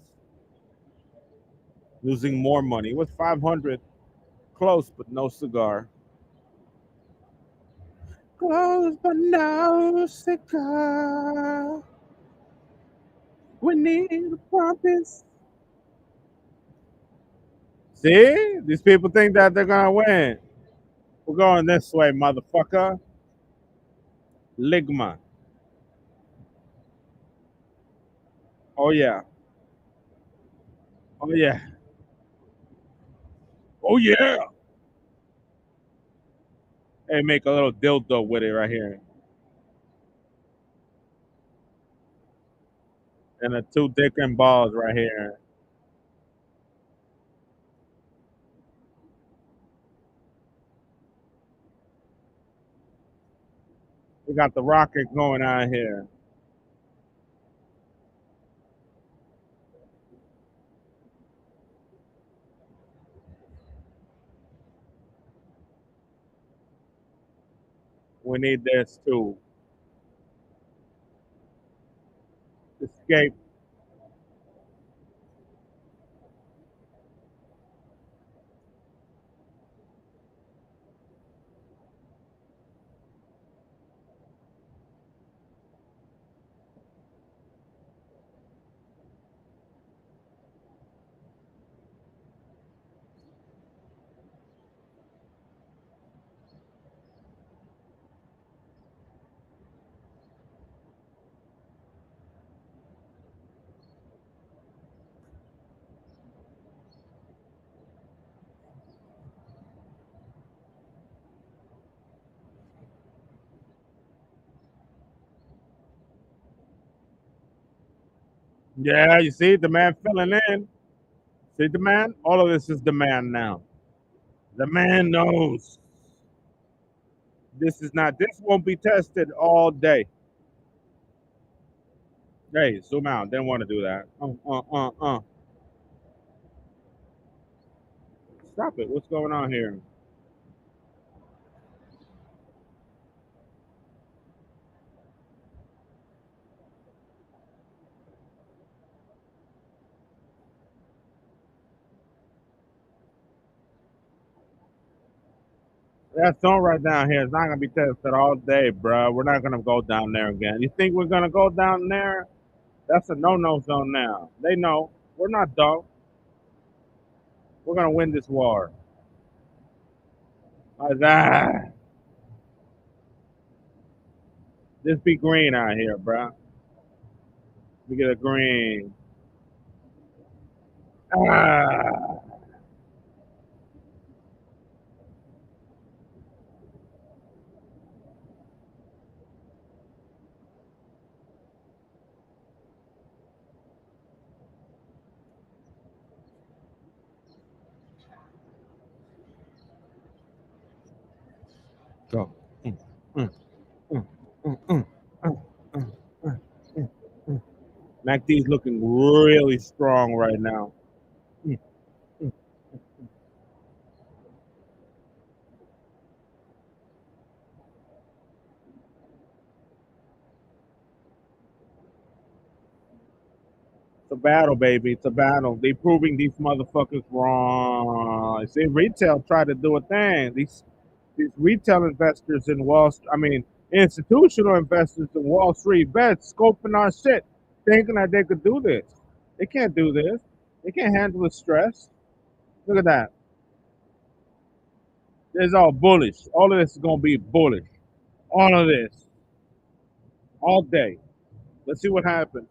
Losing more money. With 500 close, but no cigar. Close, but no cigar. We need a promise. See? These people think that they're gonna win. We're going this way, motherfucker. Ligma. Oh yeah. Oh yeah. Oh yeah. Hey, make a little dildo with it right here. And the two dick and balls right here. We got the rocket going on here. We need this to escape. Yeah, you see, demand filling in. See, demand? All of this is demand now. The man knows. This won't be tested all day. Hey, zoom out. Didn't want to do that. Stop it. What's going on here? That zone right down here is not gonna be tested all day, bro. We're not gonna go down there again. You think we're gonna go down there? That's a no-no zone now. They know. We're not dumb. We're gonna win this war. Like that. This be green out here, bro. We get a green. Ah. Go. Mm, mm, mm, mm, mm, mm, mm, mm, mm. MACD's looking really strong right now. Mm, mm. It's a battle, baby. It's a battle. They proving these motherfuckers wrong. See, retail tried to do a thing. These retail investors in institutional investors in Wall Street bets scoping our shit, thinking that they could do this. They can't do this. They can't handle the stress. Look at that. It's all bullish. All of this is gonna be bullish. All of this. All day. Let's see what happens.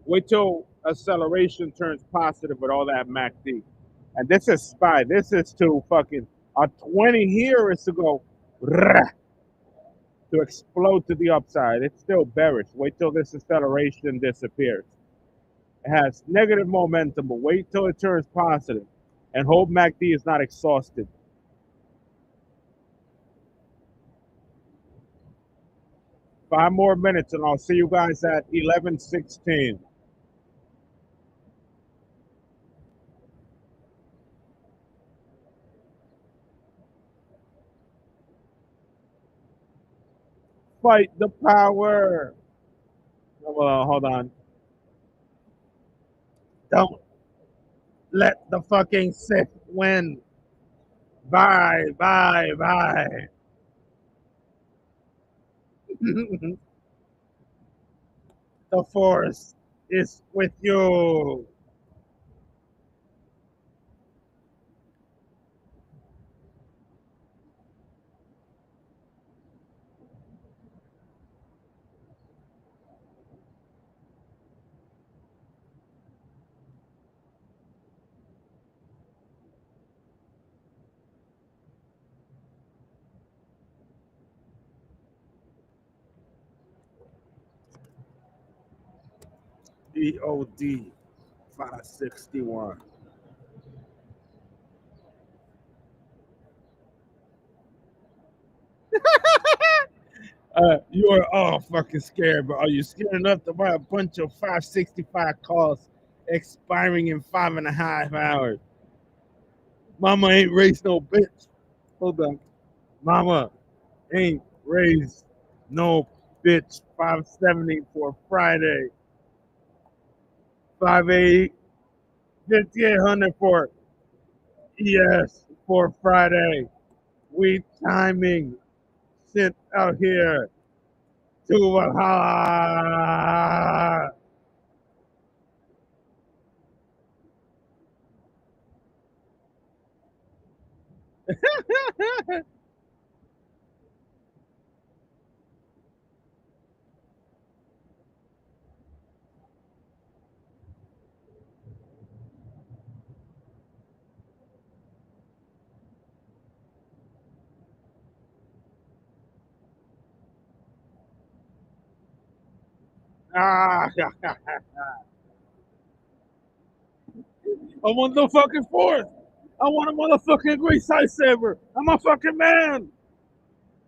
Wait till acceleration turns positive with all that MACD. And this is SPY. This is to fucking a 20 here is to go to explode to the upside. It's still bearish. Wait till this acceleration disappears. It has negative momentum, but wait till it turns positive. And hope MACD is not exhausted. Five more minutes and I'll see you guys at 11:16. Fight the power. Well, hold on. Don't let the fucking Sith win. Bye, bye, bye. The force is with you. EOD 561. You are all fucking scared, but are you scared enough to buy a bunch of 565 calls expiring in 5.5 hours? Mama ain't raised no bitch. Hold on. Mama ain't raised no bitch. 570 for Friday. 580, 5800 for ES for Friday. We timing sit out here to Valhalla. Ah, I want the fucking fourth. I want a motherfucking great side saver. I'm a fucking man.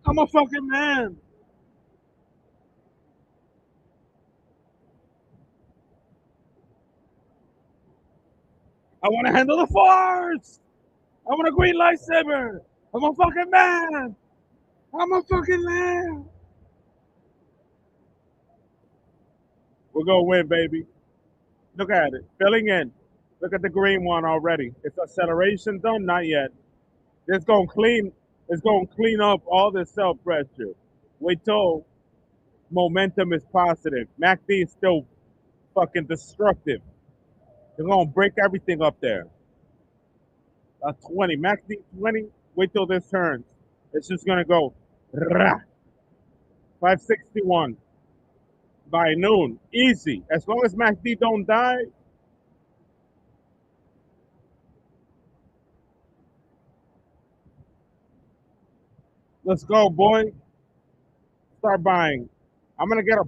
I'm a fucking man. I want to handle the force. I want a green lightsaber. I'm a fucking man. I'm a fucking man. We're gonna win, baby. Look at it. Filling in. Look at the green one already. It's acceleration done? Not yet. It's gonna clean up all the cell pressure. Wait till momentum is positive. MACD is still fucking destructive. They're gonna break everything up there. 20. MACD 20. Wait till this turns. It's just gonna go rah, 561 by noon. Easy. As long as MACD don't die. Let's go, boy. Start buying. I'm gonna get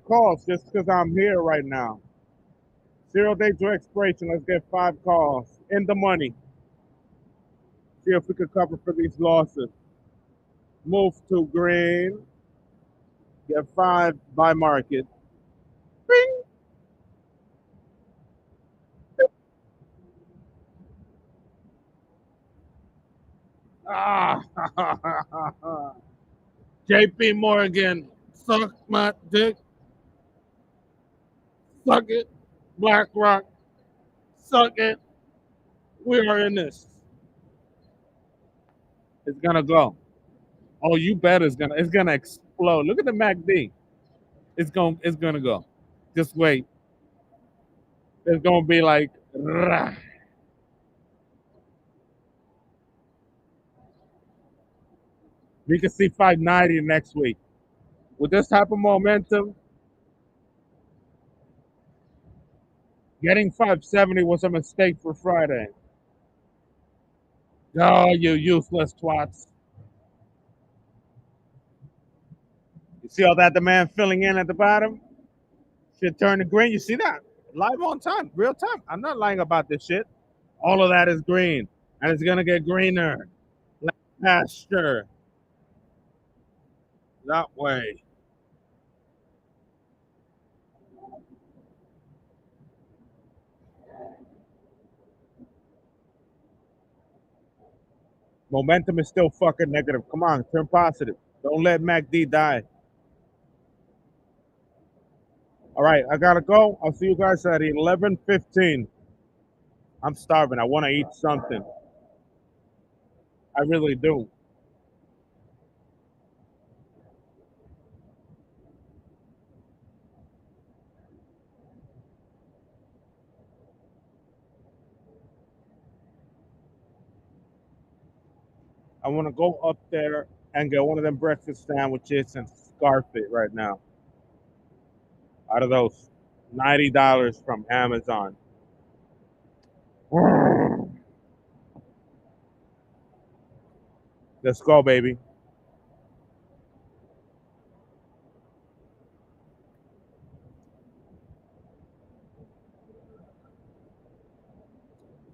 calls just because I'm here right now. 0 day to expiration. Let's get 5 calls in the money. See if we can cover for these losses. Move to green. Get 5 by market. Bing. Ah, JP Morgan, suck my dick. Suck it. BlackRock, suck it. We are in this. It's gonna go. Oh, you bet it's gonna explode. Look at the MACD. It's gonna go. Just wait. It's gonna be like rah. We can see 590 next week. With this type of momentum, getting 570 was a mistake for Friday. Oh, you useless twats. You see all that demand filling in at the bottom? Should turn to green. You see that? Live on time, real time. I'm not lying about this shit. All of that is green. And it's gonna get greener. Like pasture. That way. Momentum is still fucking negative. Come on, turn positive. Don't let MACD die. All right, I gotta go. I'll see you guys at 11:15. I'm starving. I want to eat something. I really do. I want to go up there and get one of them breakfast sandwiches and scarf it right now. Out of those $90 from Amazon. Let's go, baby.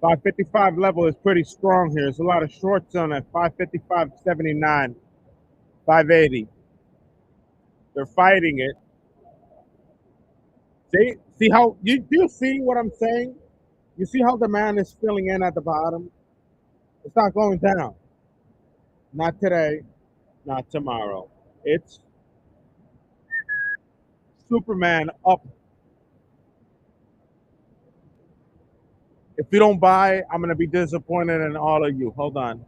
$555 level is pretty strong here. There's a lot of shorts on at 555.79, 580. They're fighting it. See how do you see what I'm saying? You see how the man is filling in at the bottom? It's not going down. Not today, not tomorrow. It's Superman up. If you don't buy, I'm gonna be disappointed in all of you. Hold on.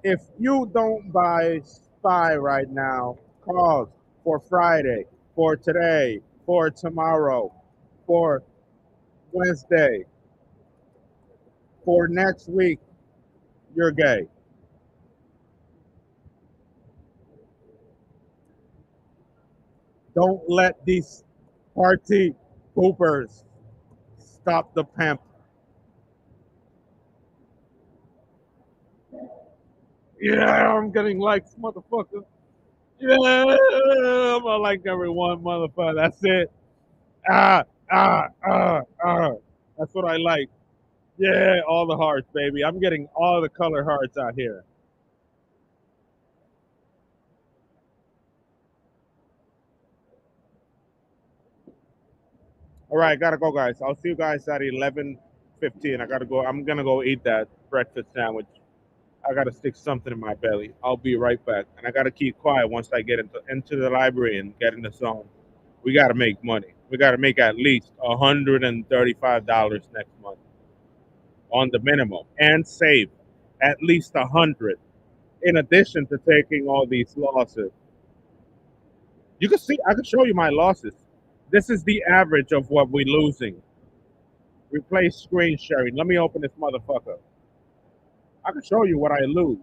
If you don't buy SPY right now, calls for Friday, for today, for tomorrow, for Wednesday, for next week, you're gay. Don't let these party poopers stop the pimp. Yeah, I'm getting likes, motherfucker. Yeah, I'm gonna like everyone, motherfucker. That's it. Ah, ah. That's what I like. Yeah, all the hearts, baby. I'm getting all the color hearts out here. All right, gotta go, guys. I'll see you guys at 11:15. I gotta go. I'm gonna go eat that breakfast sandwich. I gotta stick something in my belly. I'll be right back, and I gotta keep quiet once I get into the library and get in the zone. We gotta make money. We gotta make at least $135 next month on the minimum, and save at least 100. In addition to taking all these losses, you can see. I can show you my losses. This is the average of what we're losing. Replace screen sharing. Let me open this motherfucker. I can show you what I lose.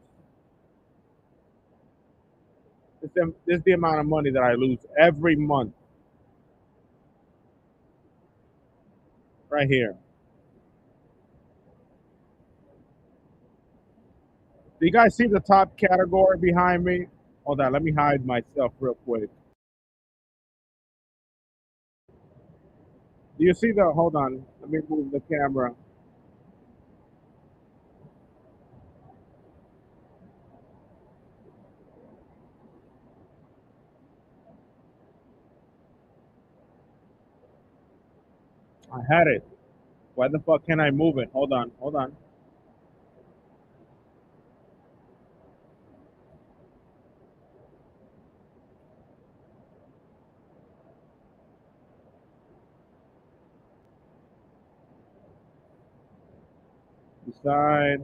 This is the amount of money that I lose every month. Right here. Do you guys see the top category behind me? Hold on, let me hide myself real quick. Do you see the? Hold on, let me move the camera. I had it. Why the fuck can I move it? Hold on, hold on. Decide.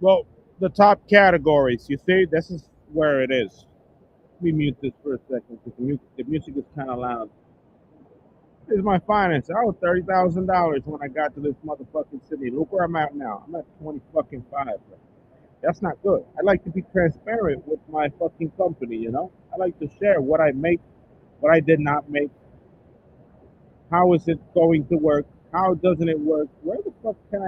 Well, the top categories. You see, this is where it is. Let me mute this for a second because the music is kind of loud. This is my finance. I was $30,000 when I got to this motherfucking city. Look where I'm at now. I'm at 20 fucking 5. That's not good. I like to be transparent with my fucking company, you know? I like to share what I make, what I did not make, how is it going to work, how doesn't it work, where the fuck can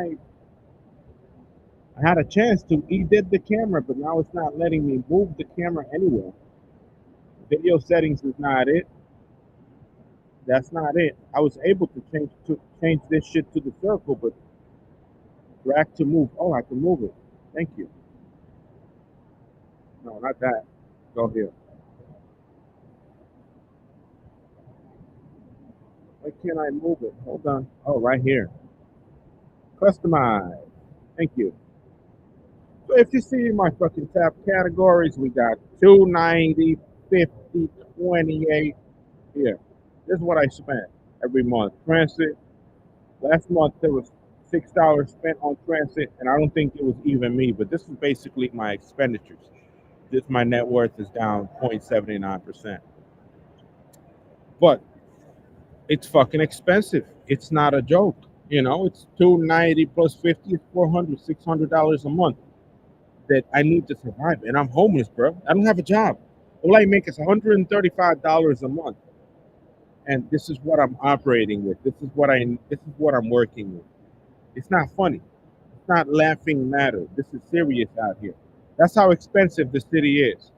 I had a chance to edit the camera, but now it's not letting me move the camera anywhere. Video settings is not it. That's not it. I was able to change this shit to the circle, but drag to move. Oh, I can move it. Thank you. No, not that. Go here. Why can't I move it? Hold on. Oh, right here. Customize. Thank you. So if you see my fucking tab categories, we got 290, 50, 28 here. This is what I spent every month. Transit. Last month there was $6 spent on transit, and I don't think it was even me, but this is basically my expenditures. This my net worth is down 0.79%. But it's fucking expensive. It's not a joke. You know, it's 290 plus 50 is $400 a month that I need to survive. And I'm homeless, bro. I don't have a job. All I make is $135 a month. And this is what I'm operating with. This is what I'm working with. It's not funny. not laughing matter. This is serious out here. That's how expensive the city is.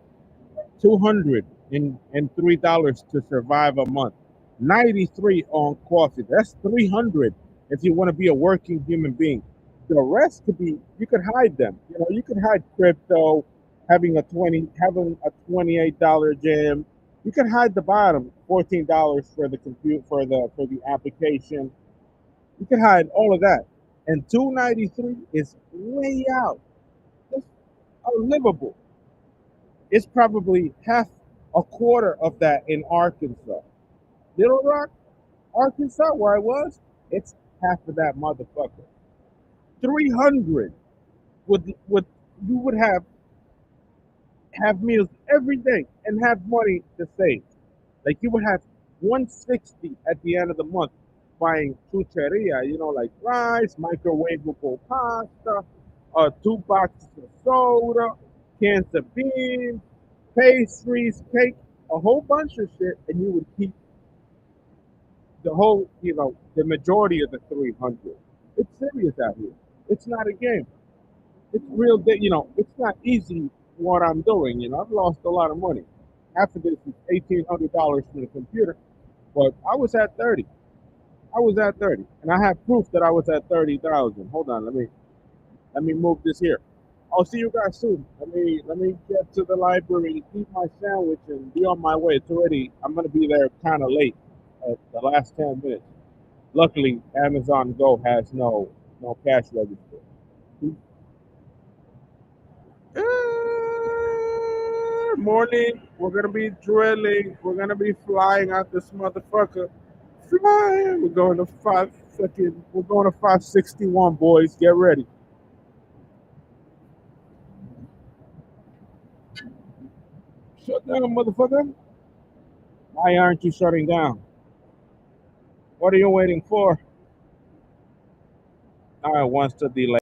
$203 to survive a month. 93 on coffee. That's 300 if you want to be a working human being. The rest could be you could hide them. You know, you could hide crypto, having a $28 jam. You could hide the bottom, $14 for the compute for the application. You could hide all of that. And 293 is way out. It's unlivable. It's probably a quarter of that in Arkansas. Little Rock, Arkansas, where I was, it's half of that motherfucker. 300 would you would have meals every day and have money to save. Like you would have 160 at the end of the month buying chucheria, you know, like rice, microwavable pasta, 2 boxes of soda, cans of beans, pastries, cake, a whole bunch of shit, and you would keep the whole, you know, the majority of the 300. It's serious out here. It's not a game. It's real. You know, it's not easy what I'm doing. You know, I've lost a lot of money. Half of this is $1,800 for the computer, but I was at 30. I was at 30, and I have proof that I was at 30,000. Hold on, let me move this here. I'll see you guys soon. Let me get to the library, eat my sandwich, and be on my way. It's already. I'm gonna be there kind of late at the last 10 minutes. Luckily, Amazon Go has no cash register. Morning. We're gonna be drilling. We're gonna be flying out this motherfucker. Flying. We're going to 561, boys. Get ready. Shut down, motherfucker. Why aren't you shutting down? What are you waiting for? All right, wants to delay.